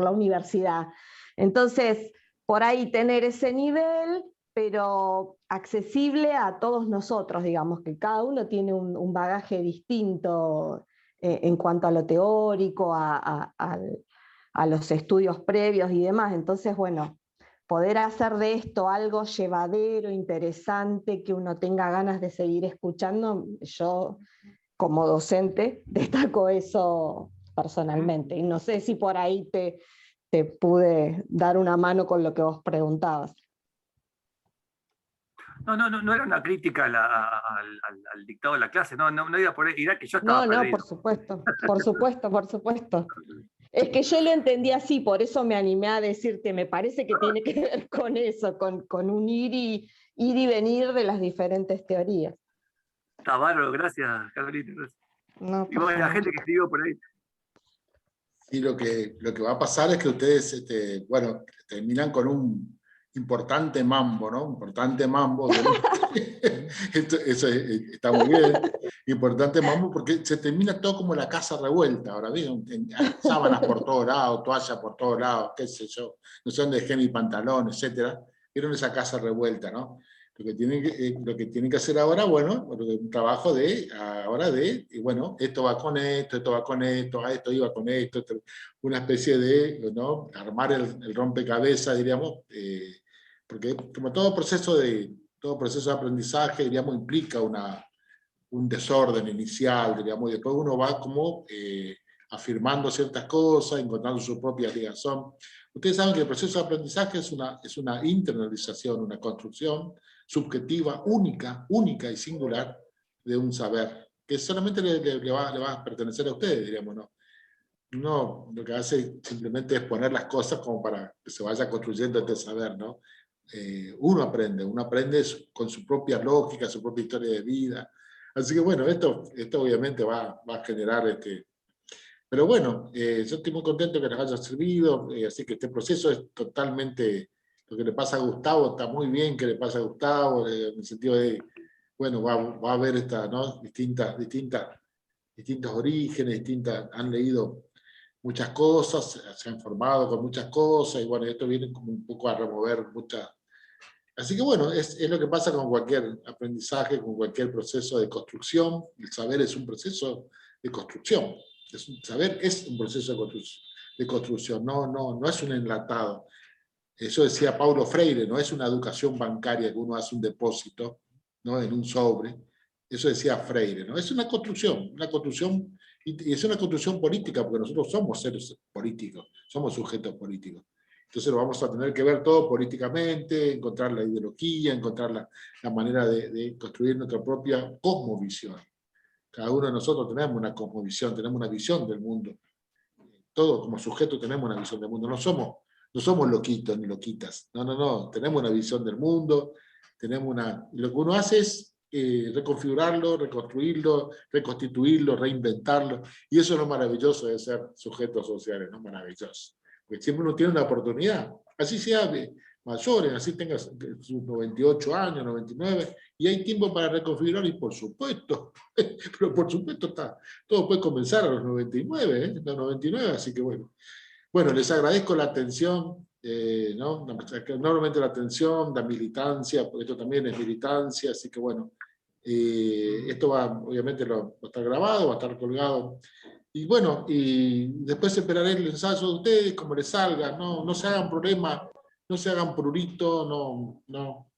universidad. Entonces, por ahí tener ese nivel, pero accesible a todos nosotros, digamos, que cada uno tiene un bagaje distinto en cuanto a lo teórico, a los estudios previos y demás. Entonces, bueno, poder hacer de esto algo llevadero, interesante, que uno tenga ganas de seguir escuchando, yo como docente destaco eso personalmente. Y no sé si por ahí te pude dar una mano con lo que vos preguntabas. No era una crítica al dictado de la clase, no iba por ahí, era que yo estaba perdido. Por supuesto. Es que yo lo entendí así, por eso me animé a decirte, me parece que tiene que ver con eso, con un ir y venir de las diferentes teorías. Está bárbaro, gracias, Carolina. Gracias. No, y bueno, la gente que escribió por ahí. Y lo que va a pasar es que ustedes, bueno, terminan con un importante mambo, ¿no? Importante mambo. Eso está muy bien. Importante mambo porque se termina todo como la casa revuelta. Ahora mismo, sábanas por todos lados, toallas por todos lados, qué sé yo, no sé dónde dejé mi pantalón, etcétera. Vieron esa casa revuelta, ¿no? Lo que tienen que hacer ahora, bueno, un trabajo bueno, esto va con esto va con esto, esto iba con esto, una especie de, ¿no? Armar el rompecabezas, diríamos, porque como todo proceso de aprendizaje, diríamos, implica un desorden inicial, diríamos, y después uno va como afirmando ciertas cosas, encontrando su propia ligación. Ustedes saben que el proceso de aprendizaje es una internalización, una construcción subjetiva, única y singular de un saber, que solamente le va a pertenecer a ustedes, diríamos, ¿no? No, lo que hace simplemente es poner las cosas como para que se vaya construyendo este saber, ¿no? Uno aprende con su propia lógica, su propia historia de vida. Así que bueno, esto obviamente va a generar Pero bueno, yo estoy muy contento que les haya servido, así que este proceso es totalmente, lo que le pasa a Gustavo, está muy bien que le pase a Gustavo, en el sentido de, bueno, va a haber ¿no? distintos orígenes, han leído muchas cosas, se han formado con muchas cosas, y bueno, esto viene como un poco a remover muchas. Así que bueno, es lo que pasa con cualquier aprendizaje, con cualquier proceso de construcción. El saber es un proceso de construcción. Saber es un proceso de construcción, no es un enlatado. Eso decía Paulo Freire, no es una educación bancaria que uno hace un depósito, ¿no? En un sobre. Eso decía Freire, ¿no? Es una construcción, y es una construcción política, porque nosotros somos seres políticos, somos sujetos políticos. Entonces lo vamos a tener que ver todo políticamente, encontrar la ideología, encontrar la manera de construir nuestra propia cosmovisión. Cada uno de nosotros tenemos una cosmovisión, tenemos una visión del mundo. Todos como sujetos tenemos una visión del mundo. No somos loquitos ni loquitas. No. Tenemos una visión del mundo. Lo que uno hace es reconfigurarlo, reconstruirlo, reconstituirlo, reinventarlo. Y eso es lo maravilloso de ser sujetos sociales, ¿no? Maravilloso. Porque siempre uno tiene una oportunidad. Así sea mayores, así tengas sus 98 años, 99, y hay tiempo para reconfigurar, y por supuesto, pero por supuesto todo puede comenzar a los 99, los 99, así que bueno. Bueno, les agradezco la atención, ¿no? Enormemente la atención, la militancia, porque esto también es militancia, así que bueno, esto obviamente va a estar grabado, va a estar colgado. Y bueno, y después esperaré el ensayo de ustedes, como les salga, no se hagan problema, no se hagan prurito, no.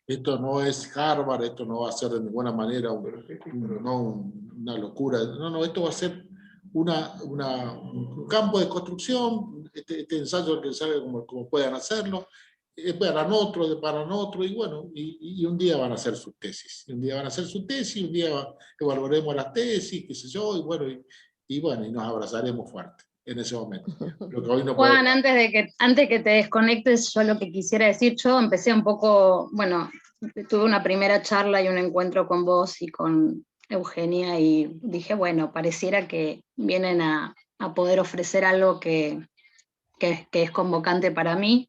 Esto no es Harvard, esto no va a ser de ninguna manera una locura, no, esto va a ser un campo de construcción, este ensayo que salga como puedan hacerlo, paran otro, y bueno, y un día van a hacer sus tesis, un día evaluaremos las tesis, qué sé yo, y bueno, y nos abrazaremos fuerte en ese momento. Lo que hoy no Juan, puede... antes que te desconectes, yo lo que quisiera decir, yo empecé un poco, bueno, tuve una primera charla y un encuentro con vos y con Eugenia, y dije, bueno, pareciera que vienen a poder ofrecer algo que es convocante para mí.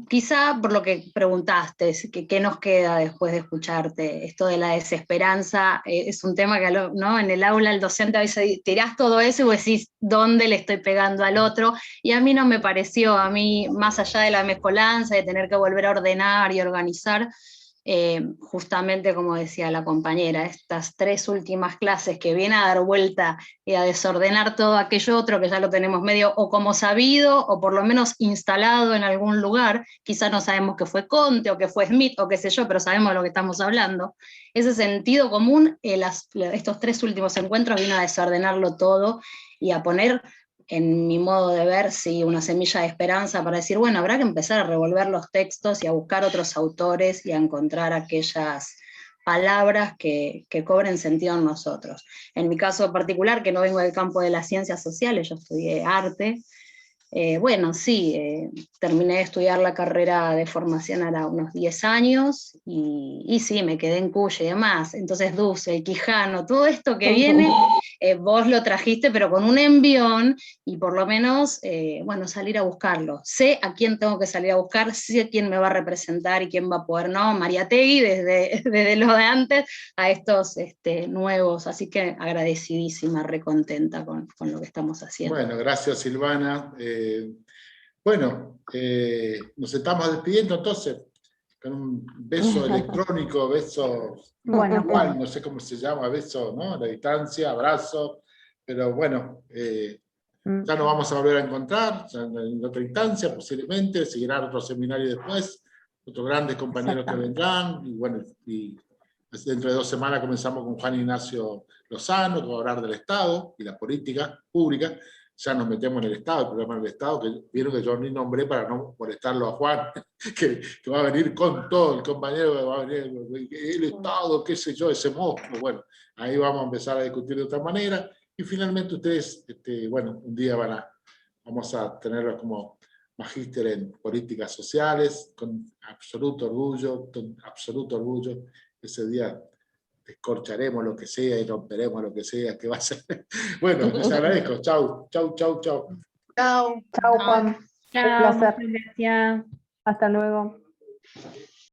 Quizá por lo que preguntaste, ¿qué nos queda después de escucharte? Esto de la desesperanza es un tema que, ¿no? En el aula el docente a veces tirás todo eso y vos decís, ¿dónde le estoy pegando al otro? Y a mí no me pareció, a mí, más allá de la mezcolanza, de tener que volver a ordenar y organizar, justamente como decía la compañera, estas 3 últimas clases que viene a dar vuelta y a desordenar todo aquello otro que ya lo tenemos medio o como sabido o por lo menos instalado en algún lugar, quizás no sabemos que fue Conte o que fue Smith o qué sé yo, pero sabemos de lo que estamos hablando. Ese sentido común, estos 3 últimos encuentros vino a desordenarlo todo y a poner, en mi modo de ver, sí, una semilla de esperanza para decir, bueno, habrá que empezar a revolver los textos y a buscar otros autores y a encontrar aquellas palabras que cobren sentido en nosotros. En mi caso particular, que no vengo del campo de las ciencias sociales, yo estudié arte, bueno, sí, terminé de estudiar la carrera de formación ahora unos 10 años, y sí, me quedé en Cuyo y demás. Entonces Dussel, Quijano, todo esto que viene, vos lo trajiste, pero con un envión, y por lo menos, bueno, salir a buscarlo. Sé a quién tengo que salir a buscar, sé a quién me va a representar y quién va a poder, ¿no? Mariátegui, desde lo de antes, a estos nuevos, así que agradecidísima, recontenta con lo que estamos haciendo. Bueno, gracias Silvana. Bueno, nos estamos despidiendo entonces, con un beso electrónico, beso igual, no sé cómo se llama, beso, ¿no? A la distancia, abrazo, pero bueno, ya nos vamos a volver a encontrar, ya en otra instancia posiblemente, seguirá otro seminario después, otros grandes compañeros que vendrán, y bueno, y dentro de 2 semanas comenzamos con Juan Ignacio Lozano, que va a hablar del Estado y la política pública. Ya nos metemos en el Estado, el programa del Estado, que vieron que yo ni nombré para no molestarlo a Juan, que va a venir con todo, el compañero que va a venir, el Estado, qué sé yo, ese monstruo. Bueno, ahí vamos a empezar a discutir de otra manera, y finalmente ustedes, bueno, un día vamos a tenerlos como magíster en políticas sociales, con absoluto orgullo, ese día escorcharemos lo que sea y romperemos lo que sea, que va a ser. Bueno, les agradezco. Chau, chau, chau, chau. Chao. Chao, Juan. Chao, placer. muchas gracias. Hasta luego.